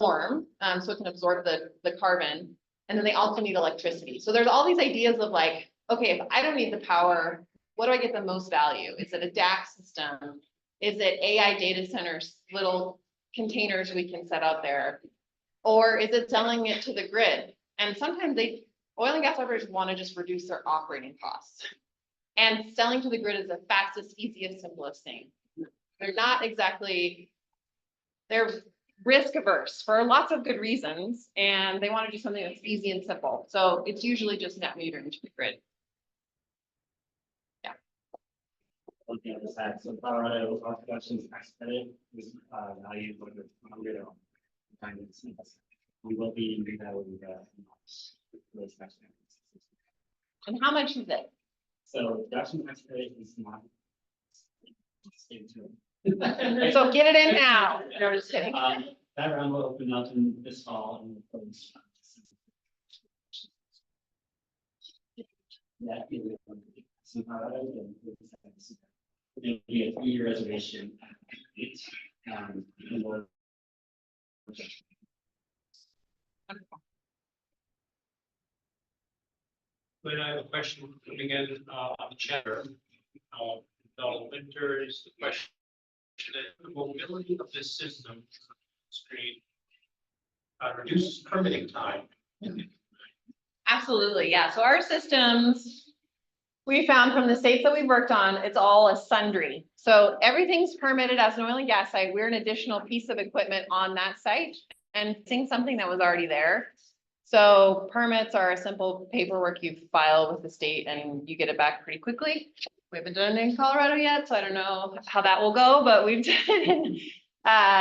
warm, so it can absorb the carbon. And then they also need electricity. So there's all these ideas of like, okay, if I don't need the power, what do I get the most value? Is it a DAC system? Is it AI data centers, little containers we can set out there? Or is it selling it to the grid? And sometimes oil and gas operators want to just reduce their operating costs. And selling to the grid is the fastest, easiest, simplest thing. They're not exactly, they're risk averse for lots of good reasons, and they want to do something that's easy and simple. So it's usually just net metering to the grid. Yeah. On the other side, so Colorado production tax credit is valued for the we will be revaluing those tax credits. And how much is it? So production tax credit is not. Stay tuned. So get it in now. No, just kidding. That round will open up in this fall and close. That is it'll be a 3-year reservation. It's When I have a question coming in on the chat, Donald Winter is the question that the mobility of this system screen reduces permitting time. Absolutely, yeah. So our systems, we found from the states that we've worked on, it's all a sundry. So everything's permitted as an oil and gas site. We're an additional piece of equipment on that site and seeing something that was already there. So permits are a simple paperwork you file with the state and you get it back pretty quickly. We haven't done it in Colorado yet, so I don't know how that will go, but we've done it in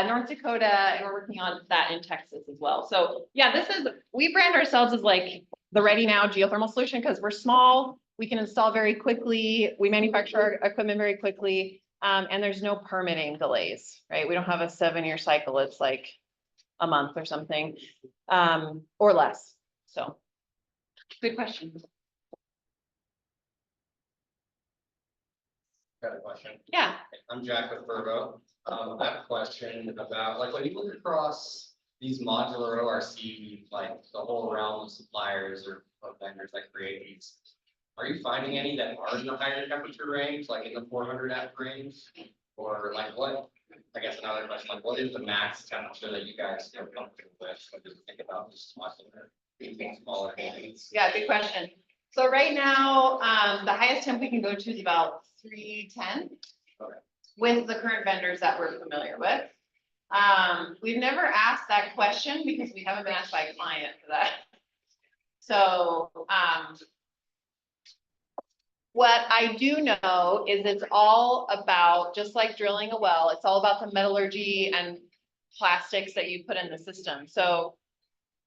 North Dakota, and we're working on that in Texas as well. So yeah, we brand ourselves as like the ready now geothermal solution because we're small, we can install very quickly, we manufacture our equipment very quickly, and there's no permitting delays, right? We don't have a 7-year cycle, it's like a month or something, or less. So good question. Got a question. Yeah. I'm Jack with Verbo. I have a question about, like, when you look across these modular ORC, like the whole realm of suppliers or of vendors that create these, are you finding any that are in the higher temperature range, like in the 400 amp range? Or like what, I guess another question, like what is the max temperature that you guys feel comfortable with when you think about this modular, smaller things? Yeah, good question. So right now, the highest temp we can go to is about 310 Okay. with the current vendors that we're familiar with. We've never asked that question because we haven't been asked by a client for that. So, what I do know is it's all about, just like drilling a well, it's all about the metallurgy and plastics that you put in the system. So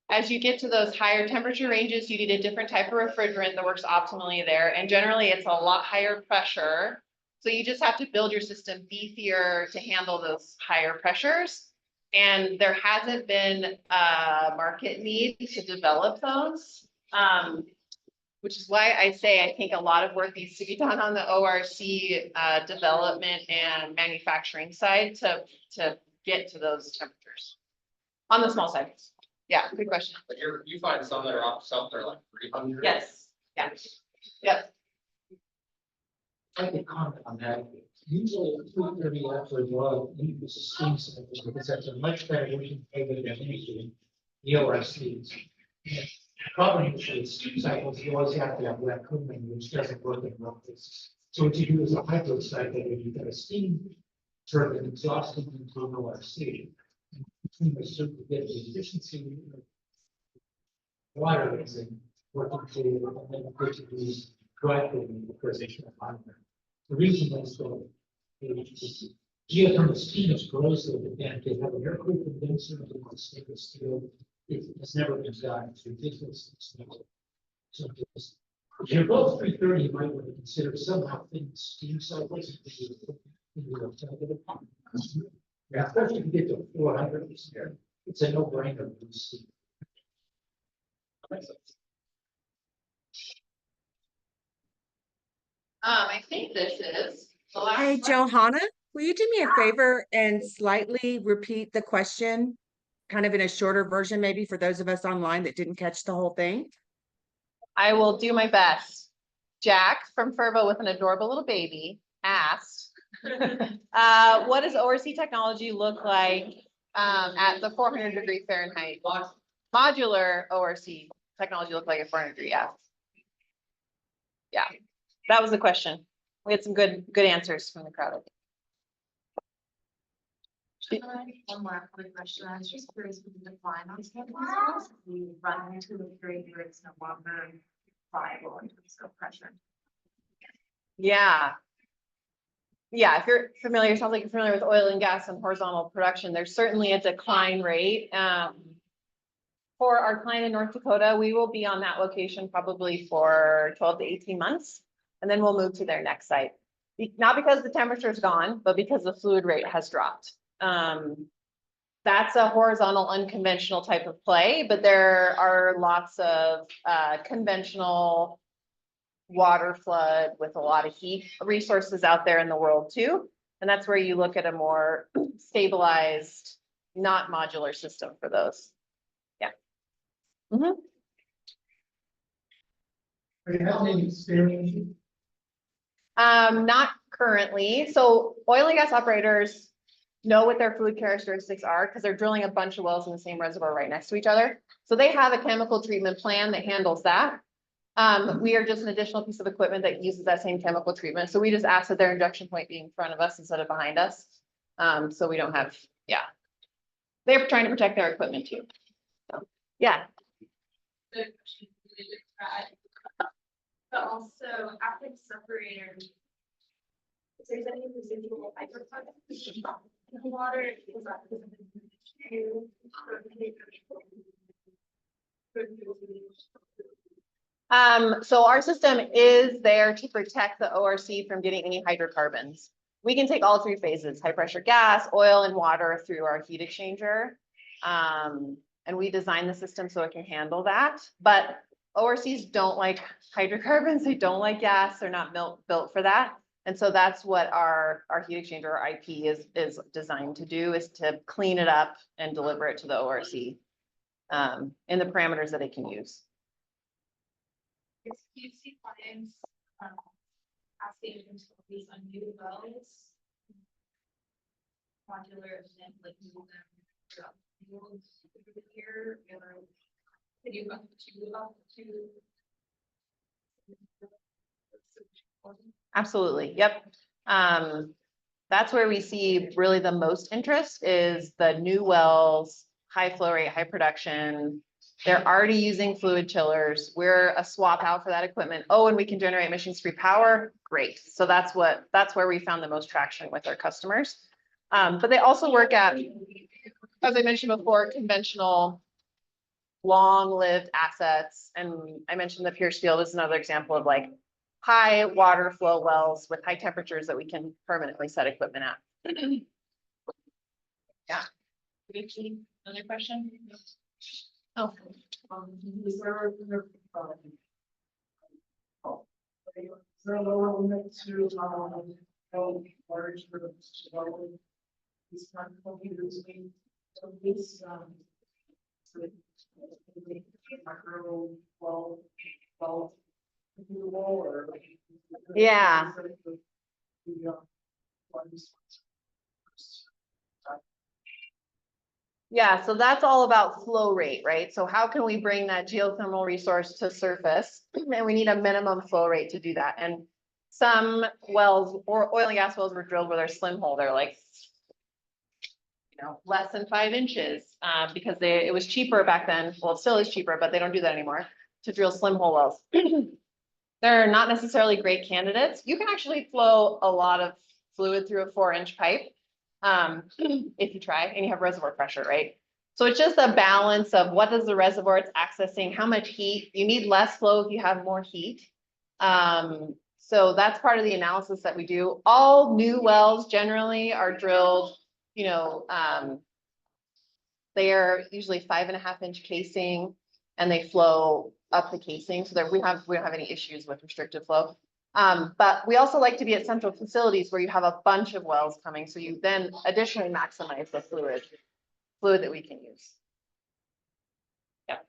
as you get to those higher temperature ranges, you need a different type of refrigerant that works optimally there. And generally it's a lot higher pressure. So you just have to build your system beefier to handle those higher pressures. And there hasn't been a market need to develop those. Which is why I say I think a lot of work needs to be done on the ORC development and manufacturing side to get to those temperatures on the small side. Yeah, good question. But you find some that are off self, they're like 300? Yes, yeah, yep. I can comment on that. Usually, 330 after a while, you use a steam cycle because that's a much better working than anything. The ORCs. Problem with the steam cycles, you always have to have wet cooling, which doesn't work in real cases. So what you do is a hybrid cycle where you get a steam turbine exhausting into an ORC. Between the certain get the efficiency. Water is in working to, and then of course you use dry cooling because they should have there. The reason is that the geothermal steam is corrosive and they have an air cooled condenser and a stainless steel. It's never been done. It's ridiculous. So if you're both 330, you might want to consider somehow thin steam cycles. Yeah, of course you can get to 400. It's a no-brainer. I think this is the last. Hey, one. Johanna, will you do me a favor and slightly repeat the question? Kind of in a shorter version, maybe for those of us online that didn't catch the whole thing? I will do my best. Jack from Fervo with an adorable little baby asked, what does ORC technology look like at the 400 degree Fahrenheit? Modular ORC technology look like at 400 degree, yeah. Yeah, that was the question. We had some good answers from the crowd. I think. One more quick question. I was just curious with the decline on schedules. We run into a period where it's no longer viable in terms of pressure. Yeah. Yeah, if you're familiar, it sounds like you're familiar with oil and gas and horizontal production. There's certainly a decline rate. For our client in North Dakota, we will be on that location probably for 12 to 18 months, and then we'll move to their next site. Not because the temperature is gone, but because the fluid rate has dropped. That's a horizontal unconventional type of play, but there are lots of conventional water flood with a lot of heat resources out there in the world too. And that's where you look at a more stabilized, not modular system for those. Yeah. Mm-hmm. Are you having any experience? Not currently. So oil and gas operators know what their fluid characteristics are because they're drilling a bunch of wells in the same reservoir right next to each other. So they have a chemical treatment plan that handles that. We are just an additional piece of equipment that uses that same chemical treatment. So we just ask that their injection point be in front of us instead of behind us. So we don't have, yeah. They're trying to protect their equipment too. So, yeah. Good question. But also after the separator. If there's any residual hydrocarbons in the water, is that? So our system is there to protect the ORC from getting any hydrocarbons. We can take all three phases, high pressure gas, oil and water through our heat exchanger. And we designed the system so it can handle that, but ORCs don't like hydrocarbons. They don't like gas. They're not built for that. And so that's what our heat exchanger, our IP is designed to do, is to clean it up and deliver it to the ORC in the parameters that it can use. Do you see clients, asking utilities on new wells? Modular and like move them throughout the field through the year, or can you up to? Absolutely. Yep. That's where we see really the most interest is the new wells, high flow rate, high production. They're already using fluid chillers. We're a swap out for that equipment. Oh, and we can generate emissions-free power. Great. So that's where we found the most traction with our customers. But they also work at, as I mentioned before, conventional long-lived assets. And I mentioned the Pierce Field is another example of like high water flow wells with high temperatures that we can permanently set equipment at. Yeah. Another question? Oh. Is there a lower limit to, how large the development is not computers being, so this, micro, well, or. Yeah. Yeah, so that's all about flow rate, right? So how can we bring that geothermal resource to surface? And we need a minimum flow rate to do that. And some wells or oil and gas wells were drilled with our slim hole. They're like, less than 5 inches because it was cheaper back then. Well, it still is cheaper, but they don't do that anymore to drill slim hole wells. They're not necessarily great candidates. You can actually flow a lot of fluid through a 4-inch pipe. If you try and you have reservoir pressure, right? So it's just a balance of what does the reservoir it's accessing, how much heat. You need less flow if you have more heat. So that's part of the analysis that we do. All new wells generally are drilled, they are usually 5.5-inch casing and they flow up the casing so that we don't have any issues with restricted flow. But we also like to be at central facilities where you have a bunch of wells coming. So you then additionally maximize the fluid that we can use. Yeah.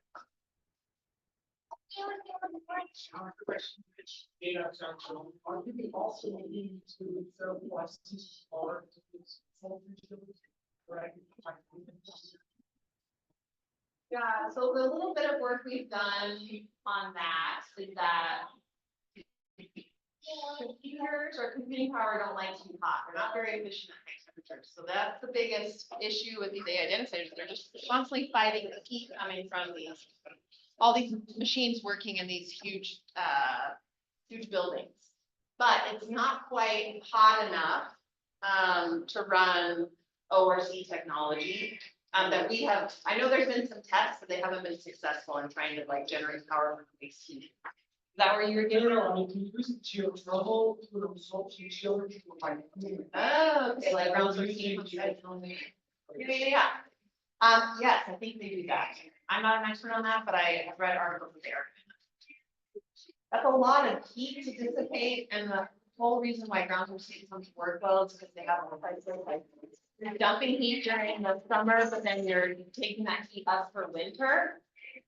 Are you also needing to sell licenses or Yeah, so the little bit of work we've done on that is that computers or computing power don't like too hot. They're not very efficient at high temperatures. So that's the biggest issue with these AI data centers. They're just constantly fighting the heat coming from all these machines working in these huge buildings. But it's not quite hot enough to run ORC technology. That we have, I know there's been some tests, but they haven't been successful in trying to like generate power from waste heat. Is that where you were getting? I mean, can you use geothermal to the results you showed? Oh, okay, like ground source heat. Yeah. Yes, I think they do that. I'm not an expert on that, but I have read articles there. That's a lot of heat to dissipate, and the whole reason why ground source heat comes to work well is because they have a like you're dumping heat during the summer, but then you're taking that heat up for winter.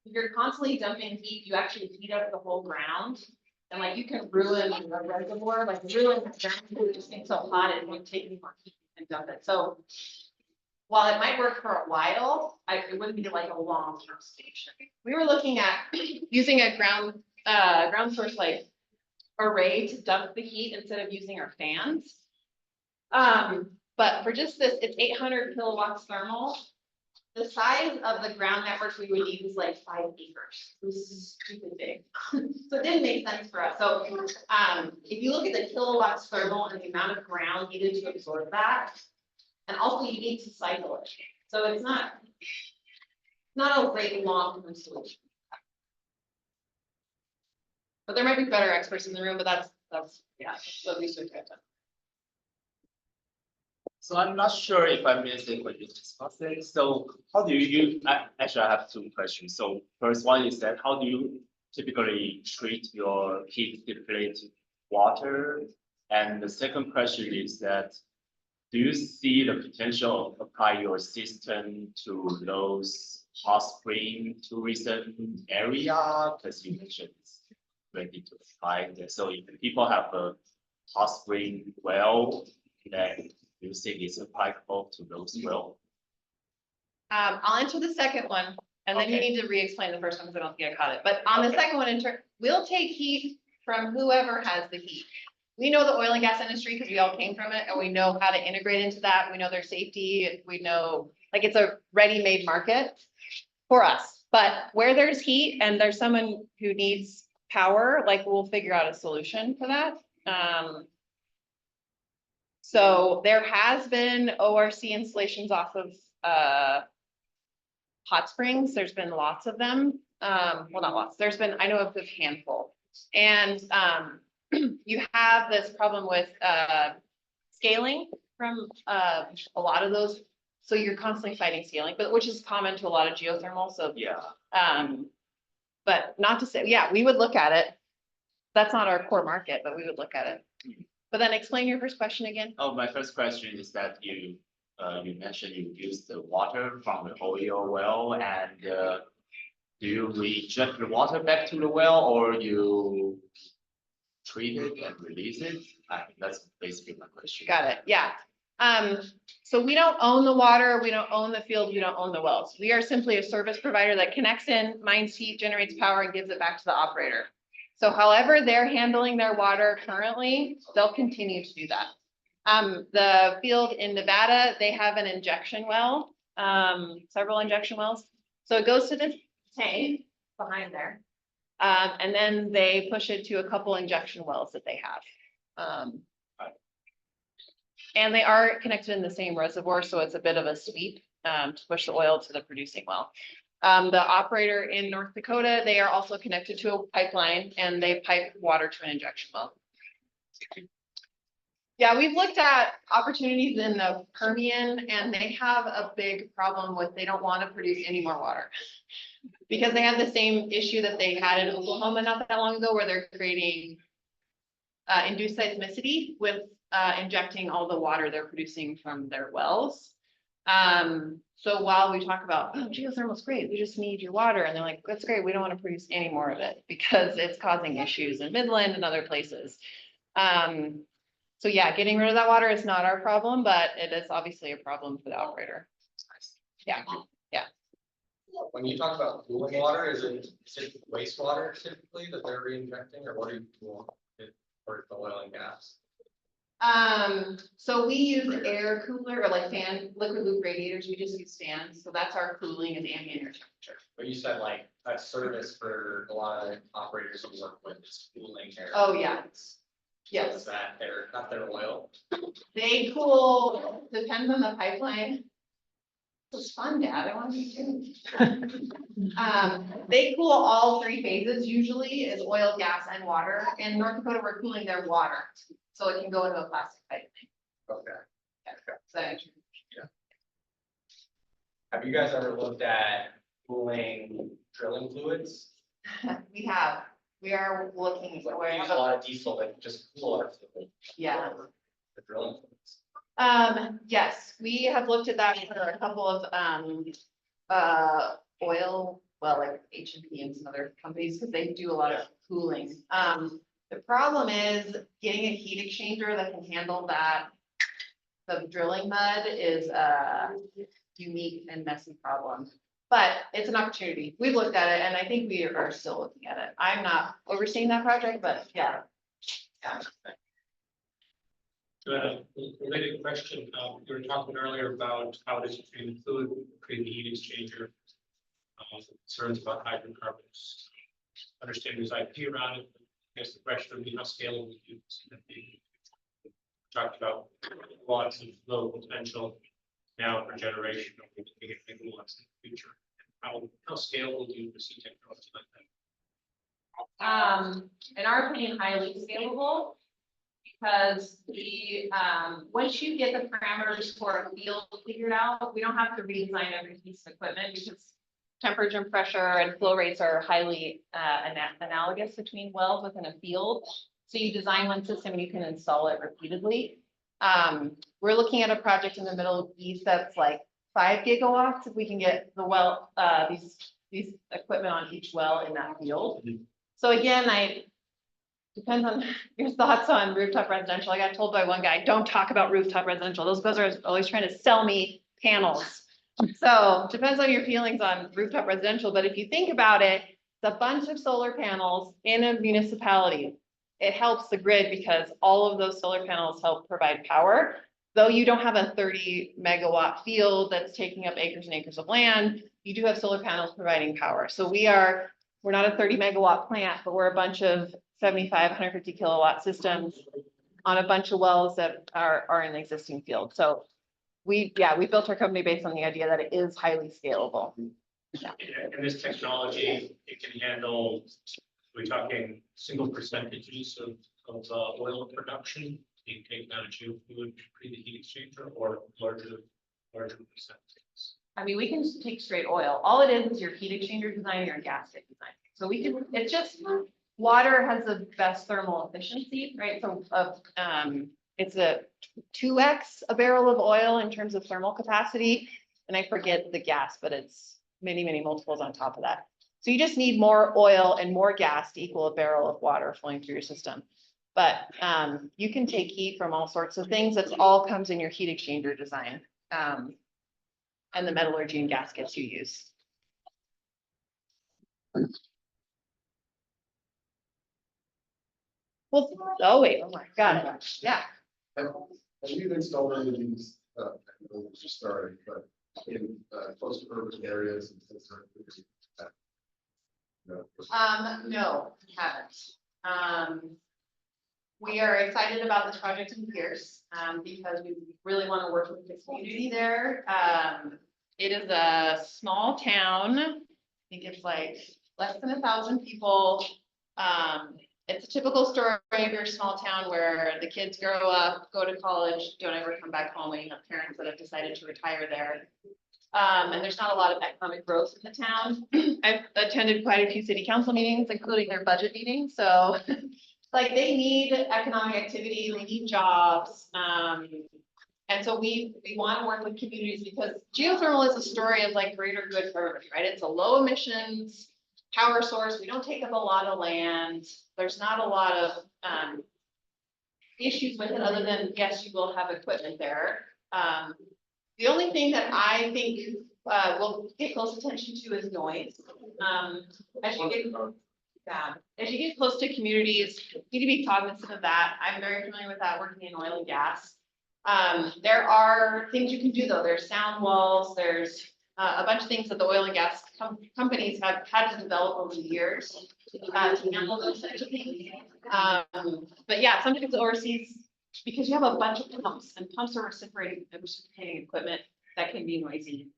If you're constantly dumping heat, you actually heat up the whole ground. And like you can ruin a reservoir, like ruin the ground, it just gets so hot it won't take any more heat and dump it. So while it might work for a while, it wouldn't be like a long-term solution. We were looking at using a ground source like array to dump the heat instead of using our fans. But for just this, it's 800 kilowatts thermal. The size of the ground network we would need is like 5 acres. This is stupid big. So it didn't make sense for us. So, if you look at the kilowatts thermal and the amount of ground needed to absorb that, and also you need to cycle it. So it's not a great long-term solution. But there might be better experts in the room, but that's, yeah, the research I've done. So I'm not sure if I missed it when you discussed it. So how do you, actually, I have two questions. So first one is that how do you typically treat your heat depleted water? And the second question is that, do you see the potential of apply your system to those hot spring tourism area? Because you mentioned it's ready to apply there. So if people have a hot spring well, then do you think it's applicable to those well? I'll answer the second one, and then you Okay. need to re-explain the first one, because I don't think I caught it. But on the second one, we'll take heat from whoever has the heat. We know the oil and gas industry because we all came from it, and we know how to integrate into that. We know their safety. We know, like, it's a ready-made market for us. But where there's heat and there's someone who needs power, like, we'll figure out a solution for that. So there has been ORC installations off of hot springs. There's been lots of them. Well, not lots. There's been, I know of a handful. And you have this problem with scaling from a lot of those. So you're constantly fighting scaling, but which is common to a lot of geothermal. So Yeah. but not to say, yeah, we would look at it. That's not our core market, but we would look at it. But then explain your first question again. Oh, my first question is that you mentioned you use the water from the oil well, and do you reject the water back to the well, or you treat it and release it? I think that's basically my question. Got it, yeah. So we don't own the water, we don't own the field, we don't own the wells. We are simply a service provider that connects in, mines heat, generates power, and gives it back to the operator. So however they're handling their water currently, they'll continue to do that. The field in Nevada, they have an injection well, several injection wells. So it goes to this tank behind there. And then they push it to a couple injection wells that they have. And they are connected in the same reservoir, so it's a bit of a sweep to push the oil to the producing well. The operator in North Dakota, they are also connected to a pipeline, and they pipe water to an injection well. Yeah, we've looked at opportunities in the Permian, and they have a big problem with, they don't want to produce any more water. Because they have the same issue that they had in Oklahoma not that long ago, where they're creating induced seismicity with injecting all the water they're producing from their wells. So while we talk about, oh, geothermal's great, we just need your water, and they're like, that's great, we don't want to produce any more of it because it's causing issues in Midland and other places. So yeah, getting rid of that water is not our problem, but it is obviously a problem for the operator. Yeah, yeah. When you talk about cooling water, is it wastewater typically that they're reinjecting, or what are you doing for the oil and gas? So we use air cooler or like fan, liquid loop radiators. We just use fans. So that's our cooling and ambient air temperature. But you said like a service for a lot of operators who work with is cooling air. Oh, yeah. So Yes, is that not their oil? they cool, depends on the pipeline. It's fun, Dad. I want to do. They cool all three phases usually is oil, gas, and water. In North Dakota, we're cooling their water, so it can go into a plastic pipe. Okay. Yeah, so Have you guys ever looked at cooling drilling fluids? we are looking We for, use a lot of diesel that just cool our fluid. yeah. The drilling fluids. Yes, we have looked at that for a couple of, oil, well, like H&P and some other companies, because they do a lot of cooling. The problem is getting a heat exchanger that can handle that. The drilling mud is a unique and messy problem, but it's an opportunity. We've looked at it, and I think we are still looking at it. I'm not overseeing that project, but yeah. Related question, you were talking earlier about how this can include creating the heat exchanger. Concerns about hydrocarbons. Understand there's IP around it. I guess the question would be how scalable you see that being. Talked about lots of low potential now for generation of megawatts in the future. How scalable do you see technology like that? In our opinion, highly scalable. Because once you get the parameters for a field figured out, we don't have to redesign every piece of equipment because temperature and pressure and flow rates are highly analogous between wells within a field. So you design one system and you can install it repeatedly. We're looking at a project in the Middle East that's like 5 gigawatts if we can get the well, these equipment on each well in that field. So again, depends on your thoughts on rooftop residential. I got told by one guy, don't talk about rooftop residential. Those guys are always trying to sell me panels. So depends on your feelings on rooftop residential. But if you think about it, it's a bunch of solar panels in a municipality. It helps the grid because all of those solar panels help provide power. Though you don't have a 30 megawatt field that's taking up acres and acres of land, you do have solar panels providing power. So we're not a 30 megawatt plant, but we're a bunch of 75, 150 kilowatt systems on a bunch of wells that are in the existing field. So we built our company based on the idea that it is highly scalable. Yeah, and this technology, it can handle, we're talking single percentages of oil production being taken out of geofluid pre the heat exchanger or larger percentages. I mean, we can take straight oil. All it is your heat exchanger design, your gasket design. So we can, it's just, water has the best thermal efficiency, right? So it's a 2x a barrel of oil in terms of thermal capacity. And I forget the gas, but it's many, many multiples on top of that. So you just need more oil and more gas to equal a barrel of water flowing through your system. But you can take heat from all sorts of things. That's all comes in your heat exchanger design and the metallurgy and gaskets you use. Well, oh wait, oh my God, yeah. Have you installed any of these, just starting, but in close to urban areas? No, we haven't. We are excited about this project in Pierce, because we really want to work with the community there. It is a small town. I think it's like less than 1,000 people. It's a typical story of your small town where the kids grow up, go to college, don't ever come back home, and you have parents that have decided to retire there. And there's not a lot of economic growth in the town. I've attended quite a few city council meetings, including their budget meetings. So like they need economic activity, they need jobs. And so we want to work with communities because geothermal is a story of like greater good for everybody, right? It's a low emissions power source. We don't take up a lot of land. There's not a lot of issues with it other than, yes, you will have equipment there. The only thing that I think we'll pay close attention to is noise. As you get close to communities, you need to be cognizant of that. I'm very familiar with that working in oil and gas. There are things you can do though. There's sound walls, there's a bunch of things that the oil and gas companies have had to develop over the years to handle those types of things. But yeah, sometimes overseas, because you have a bunch of pumps and pumps are reciprocating equipment that can be noisy.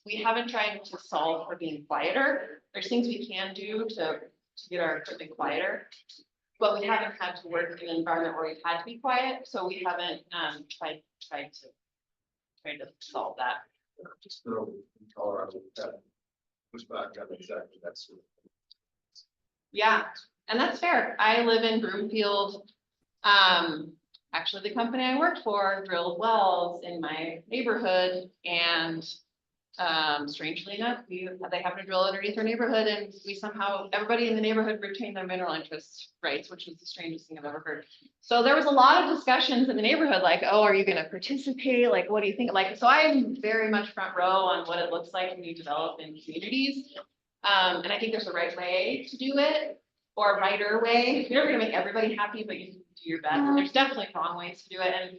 We haven't tried to solve for being quieter. There's things we can do to get our equipment quieter, but we haven't had to work in an environment where we've had to be quiet. So we haven't tried to solve that. Just throw in Colorado, push back on exactly that sort of thing. Yeah, and that's fair. I live in Broomfield. Actually, the company I worked for drilled wells in my neighborhood, and strangely enough, they happened to drill underneath our neighborhood, and we somehow, everybody in the neighborhood retained their mineral interest rights, which was the strangest thing I've ever heard. So there was a lot of discussions in the neighborhood, like, oh, are you going to participate? Like, what do you think? Like, so I'm very much front row on what it looks like when you develop in communities. And I think there's a right way to do it. or righter way. You're never gonna make everybody happy, but you can do your best. And there's definitely wrong ways to do it. And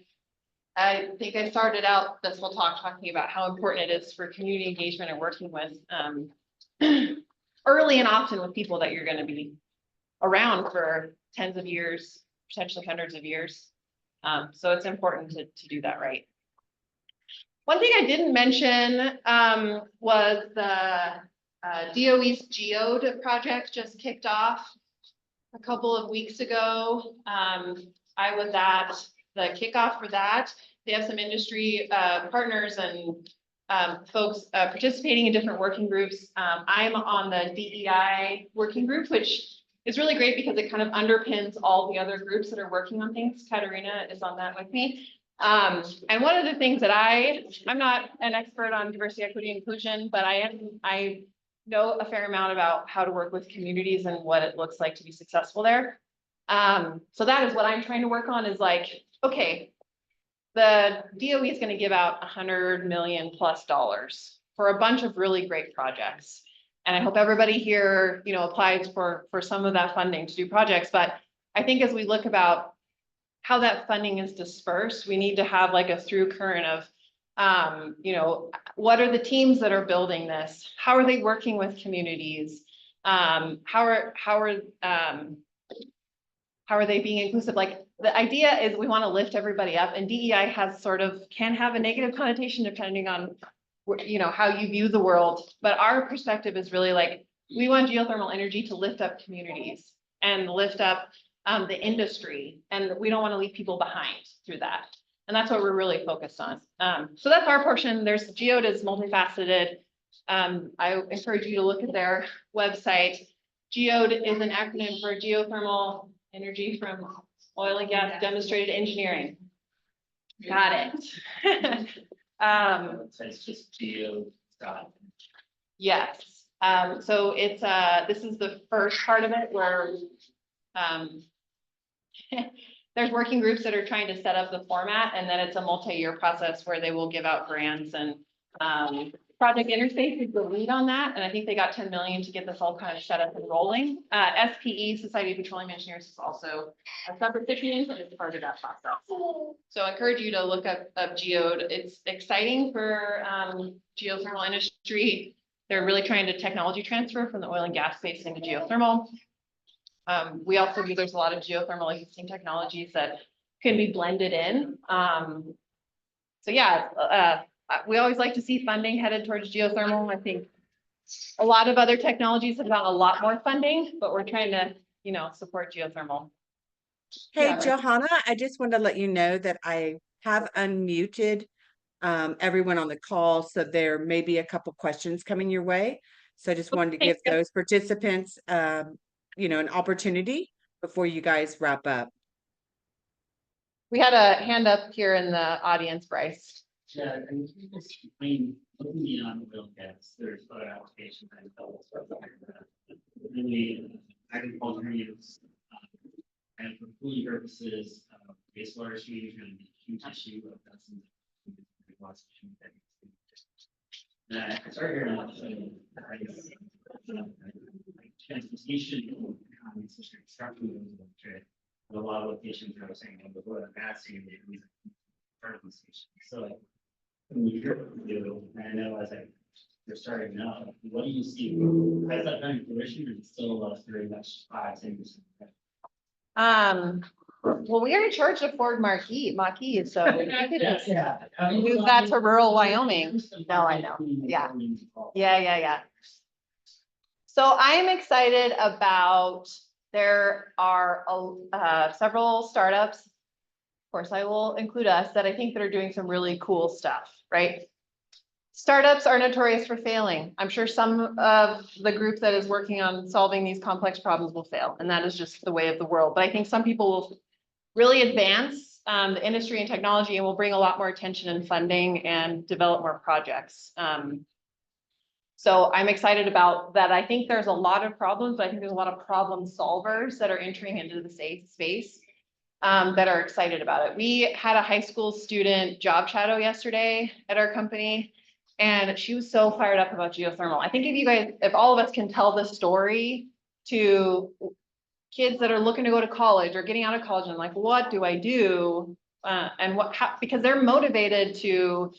I think I started out this whole talk talking about how important it is for community engagement and working with early and often with people that you're gonna be around for tens of years, potentially hundreds of years. So it's important to do that right. One thing I didn't mention was the DOE's Geode project just kicked off a couple of weeks ago. I was at the kickoff for that. They have some industry partners and folks participating in different working groups. I'm on the DEI working group, which is really great because it kind of underpins all the other groups that are working on things. Katerina is on that with me. And one of the things that I'm not an expert on diversity, equity, inclusion, but I know a fair amount about how to work with communities and what it looks like to be successful there. So that is what I'm trying to work on is like, okay, the DOE is going to give out $100 million+ for a bunch of really great projects. And I hope everybody here, applies for some of that funding to do projects. But I think as we look about how that funding is dispersed, we need to have like a through current of, what are the teams that are building this? How are they working with communities? How are they being inclusive? Like the idea is we want to lift everybody up, and DEI can have a negative connotation depending on how you view the world. But our perspective is really like, we want geothermal energy to lift up communities and lift up the industry, and we don't want to leave people behind through that. And that's what we're really focused on. So that's our portion. Geode is multifaceted. I encourage you to look at their website. Geode is an acronym for geothermal energy from oil and gas demonstrated engineering. Got it. It's just geo stuff. Yes. So it's this is the first part of it where there's working groups that are trying to set up the format, and then it's a multi-year process where they will give out grants, and Project Interface is the lead on that. And I think they got 10 million to get this all kind of set up and rolling. SPE, Society of Petroleum Engineers, is also a sub-recipient and is part of that process. So I encourage you to look up Geode. It's exciting for geothermal industry. They're really trying to technology transfer from the oil and gas space into geothermal. We also view there's a lot of geothermal existing technologies that can be blended in. So yeah, we always like to see funding headed towards geothermal. I think a lot of other technologies have gotten a lot more funding, but we're trying to, support geothermal. Hey, Yeah, right. Johanna, I just wanted to let you know that I have unmuted everyone on the call, so there may be a couple questions coming your way. So I just wanted to give those participants, an opportunity before you guys wrap up. We had a hand up here in the audience, Bryce. Yeah, and looking beyond oil and gas, there's other applications and really agriculture use and for cooling purposes, wastewater issue is going to be a huge issue. That's lots of I started hearing about transportation economies, structural a lot of locations are saying the oil and gas charging stations. So like, when we do, and I know as you're starting now, what do you see? Has that been fruition, or is it still very much 5-10%? Well, we are in charge of Ford Marquis, so we could just Yeah. move that to rural Wyoming. No, I know. Yeah. So I'm excited about, there are several startups, of course I will include us, that I think that are doing some really cool stuff, right? Startups are notorious for failing. I'm sure some of the group that is working on solving these complex problems will fail, and that is just the way of the world. But I think some people will really advance the industry and technology and will bring a lot more attention and funding and develop more projects. So I'm excited about that. I think there's a lot of problems, but I think there's a lot of problem solvers that are entering into the space that are excited about it. We had a high school student job shadow yesterday at our company, and she was so fired up about geothermal. I think if all of us can tell the story to kids that are looking to go to college or getting out of college and like, what do I do? And because they're motivated to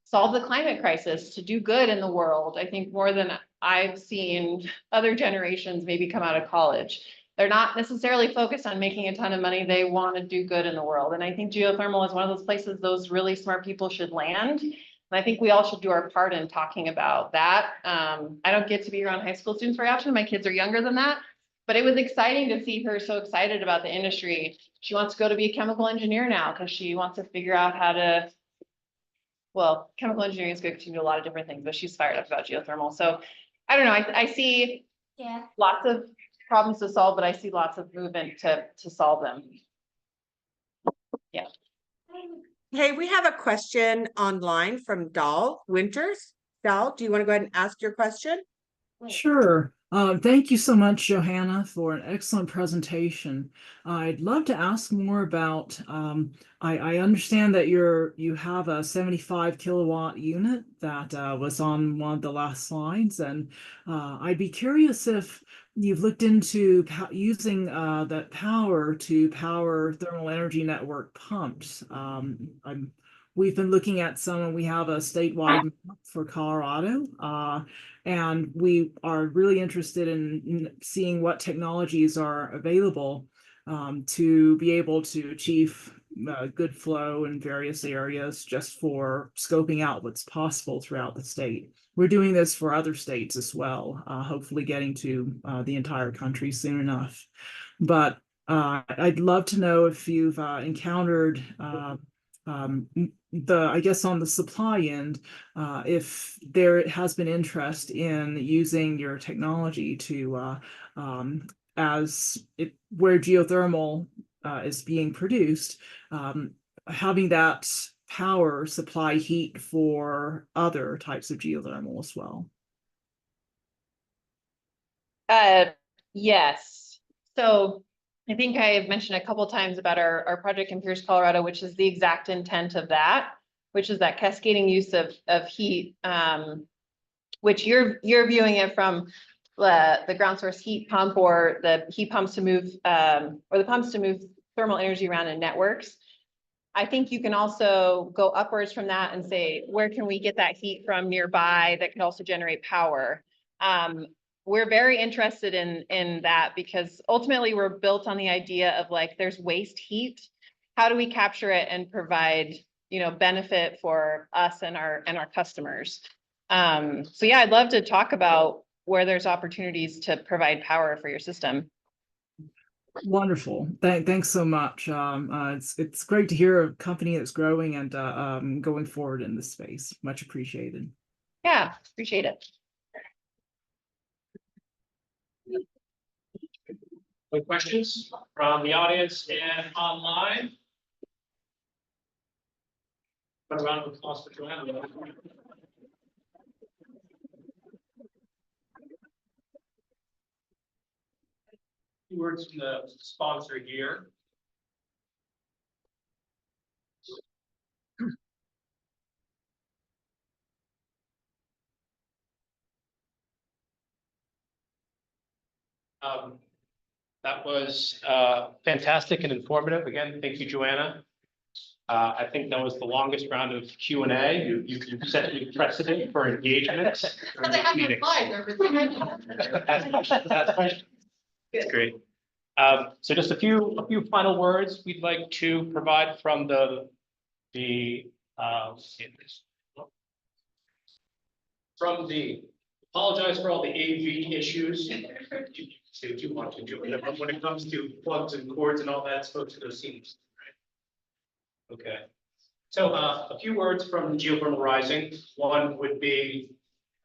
solve the climate crisis, to do good in the world. I think more than I've seen other generations maybe come out of college. They're not necessarily focused on making a ton of money. They want to do good in the world. And I think geothermal is one of those places those really smart people should land. And I think we all should do our part in talking about that. I don't get to be around high school students very often. My kids are younger than that. But it was exciting to see her so excited about the industry. She wants to go to be a chemical engineer now because she wants to figure out how to, well, chemical engineering is good because you do a lot of different things, but she's fired up about geothermal. So I don't know, I see lots of problems to solve, but I see lots of movement to solve them. Yeah. Hey, we have a question online from Dahl Winters. Dahl, do you want to go ahead and ask your question? Sure. Thank you so much, Johanna, for an excellent presentation. I'd love to ask more about, I understand that you have a 75 kilowatt unit that was on one of the last slides, and I'd be curious if you've looked into using that power to power thermal energy network pumps. We've been looking at some, and we have a statewide map for Colorado. And we are really interested in seeing what technologies are available to be able to achieve good flow in various areas, just for scoping out what's possible throughout the state. We're doing this for other states as well, hopefully getting to the entire country soon enough. But I'd love to know if you've encountered I guess on the supply end, if there has been interest in using your technology to, where geothermal is being produced, having that power supply heat for other types of geothermal as well. Yes. So I think I have mentioned a couple of times about our project in Pierce, Colorado, which is the exact intent of that, which is that cascading use of heat, which you're viewing it from the ground source heat pump or the heat pumps to move, or the pumps to move thermal energy around in networks. I think you can also go upwards from that and say, where can we get that heat from nearby that can also generate power? We're very interested in that because ultimately we're built on the idea of like, there's waste heat. How do we capture it and provide, benefit for us and our customers? So yeah, I'd love to talk about where there's opportunities to provide power for your system. Wonderful. Thanks so much. It's great to hear a company that's growing and going forward in this space. Much appreciated. Yeah, appreciate it. Any questions from the audience and online? Put a round of applause for Johanna. Few words from the sponsor here. That was fantastic and informative. Again, thank you, Johanna. I think that was the longest round of Q&A. You set the precedent for engagement. That's great. So just a few final words we'd like to provide from apologize for all the AV issues. Say what you want to do, but when it comes to plugs and cords and all that, folks are those scenes. Right? Okay. So a few words from Geothermal Rising. One would be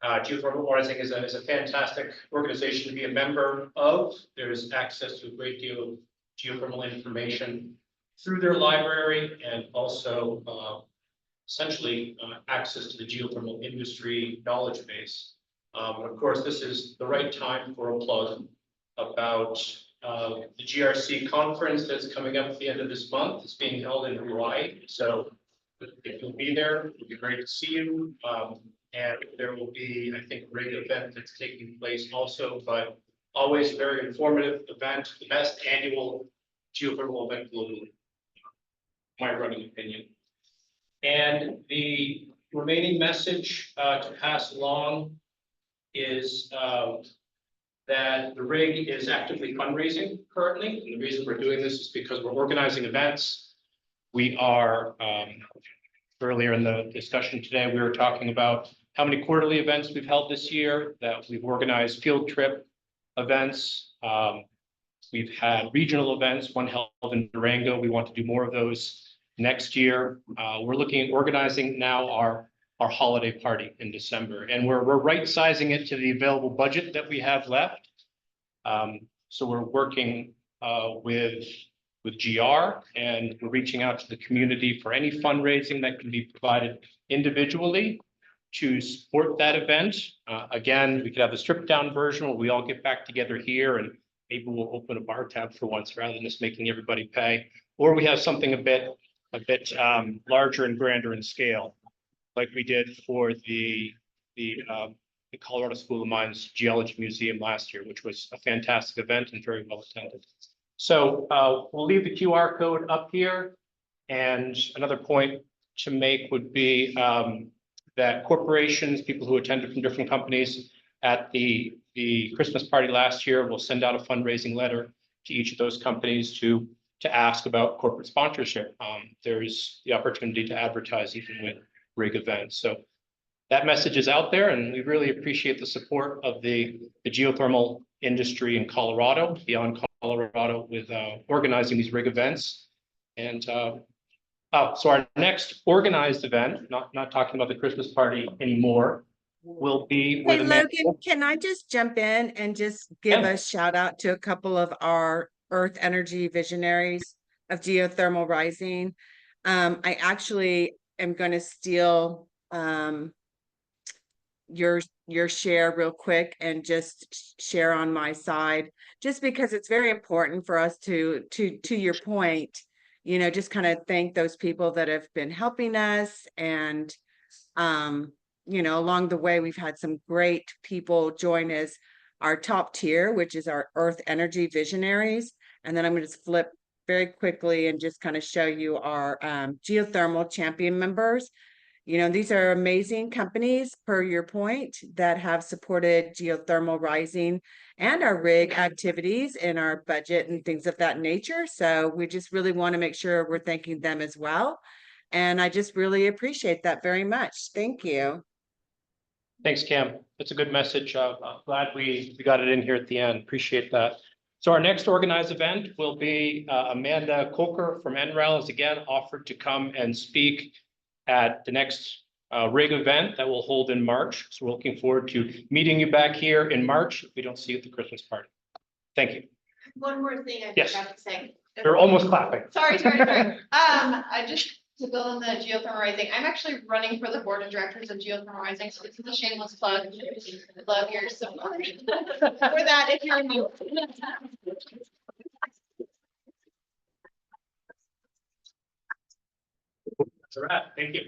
Geothermal Rising is a fantastic organization to be a member of. There's access to a great deal of geothermal information through their library and also essentially access to the geothermal industry knowledge base. Of course, this is the right time for a plug about the GRC conference that's coming up at the end of this month. It's being held in Hawaii. So if you'll be there, it would be great to see you. And there will be, I think, a great event that's taking place also. But Always a very informative event, the best annual geothermal event globally. My running opinion. And the remaining message to pass along is that the rig is actively fundraising currently. And the reason we're doing this is because we're organizing events. We are, earlier in the discussion today, we were talking about how many quarterly events we've held this year, that we've organized field trip events. We've had regional events, one held in Durango. We want to do more of those next year. We're looking at organizing now our holiday party in December, and we're right sizing it to the available budget that we have left. So we're working with GR, and we're reaching out to the community for any fundraising that can be provided individually to support that event. Again, we could have a stripped down version where we all get back together here, and maybe we'll open a bar tab for once rather than just making everybody pay. Or we have something a bit larger and grander in scale, like we did for the Colorado School of Mines Geology Museum last year, which was a fantastic event and very well attended. So we'll leave the QR code up here. And another point to make would be that corporations, people who attended from different companies at the Christmas party last year, will send out a fundraising letter to each of those companies to ask about corporate sponsorship. There's the opportunity to advertise even with rig events. So that message is out there, and we really appreciate the support of the geothermal industry in Colorado, beyond Colorado, with organizing these rig events. And so our next organized event, not talking about the Christmas party anymore, will be Hey, with Logan, can I just jump in and just give Yeah. a shout out to a couple of our Earth Energy visionaries of geothermal rising? I actually am going to steal your share real quick and just share on my side, just because it's very important for us to your point, you know, just kind of thank those people that have been helping us. And you know, along the way, we've had some great people join as our top tier, which is our Earth Energy visionaries. And then I'm going to just flip very quickly and just kind of show you our geothermal champion members. You know, these are amazing companies, per your point, that have supported geothermal rising and our rig activities in our budget and things of that nature. So we just really want to make sure we're thanking them as well. And I just really appreciate that very much. Thank you. Thanks, Cam. That's a good message. I'm glad we got it in here at the end. Appreciate that. So our next organized event will be Amanda Coker from NREL is again offered to come and speak at the next rig event that we'll hold in March. So we're looking forward to meeting you back here in March if we don't see you at the Christmas party. Thank you. One more thing I Yes. forgot to say. You're almost clapping. Sorry. I just to build on the geothermal rising, I'm actually running for the board of directors of geothermal rising, so this is a shameless plug. Love your support for that if you're new. That's all right. Thank you.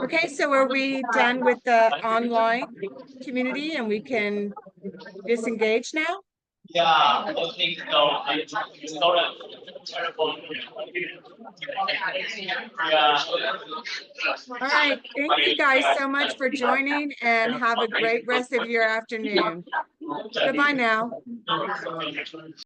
Okay, so are we done with the online community and we can disengage now? Yeah, I think so. I saw that terrible. Yeah. All right, thank you guys so much for joining and have a great rest of your afternoon. Goodbye now.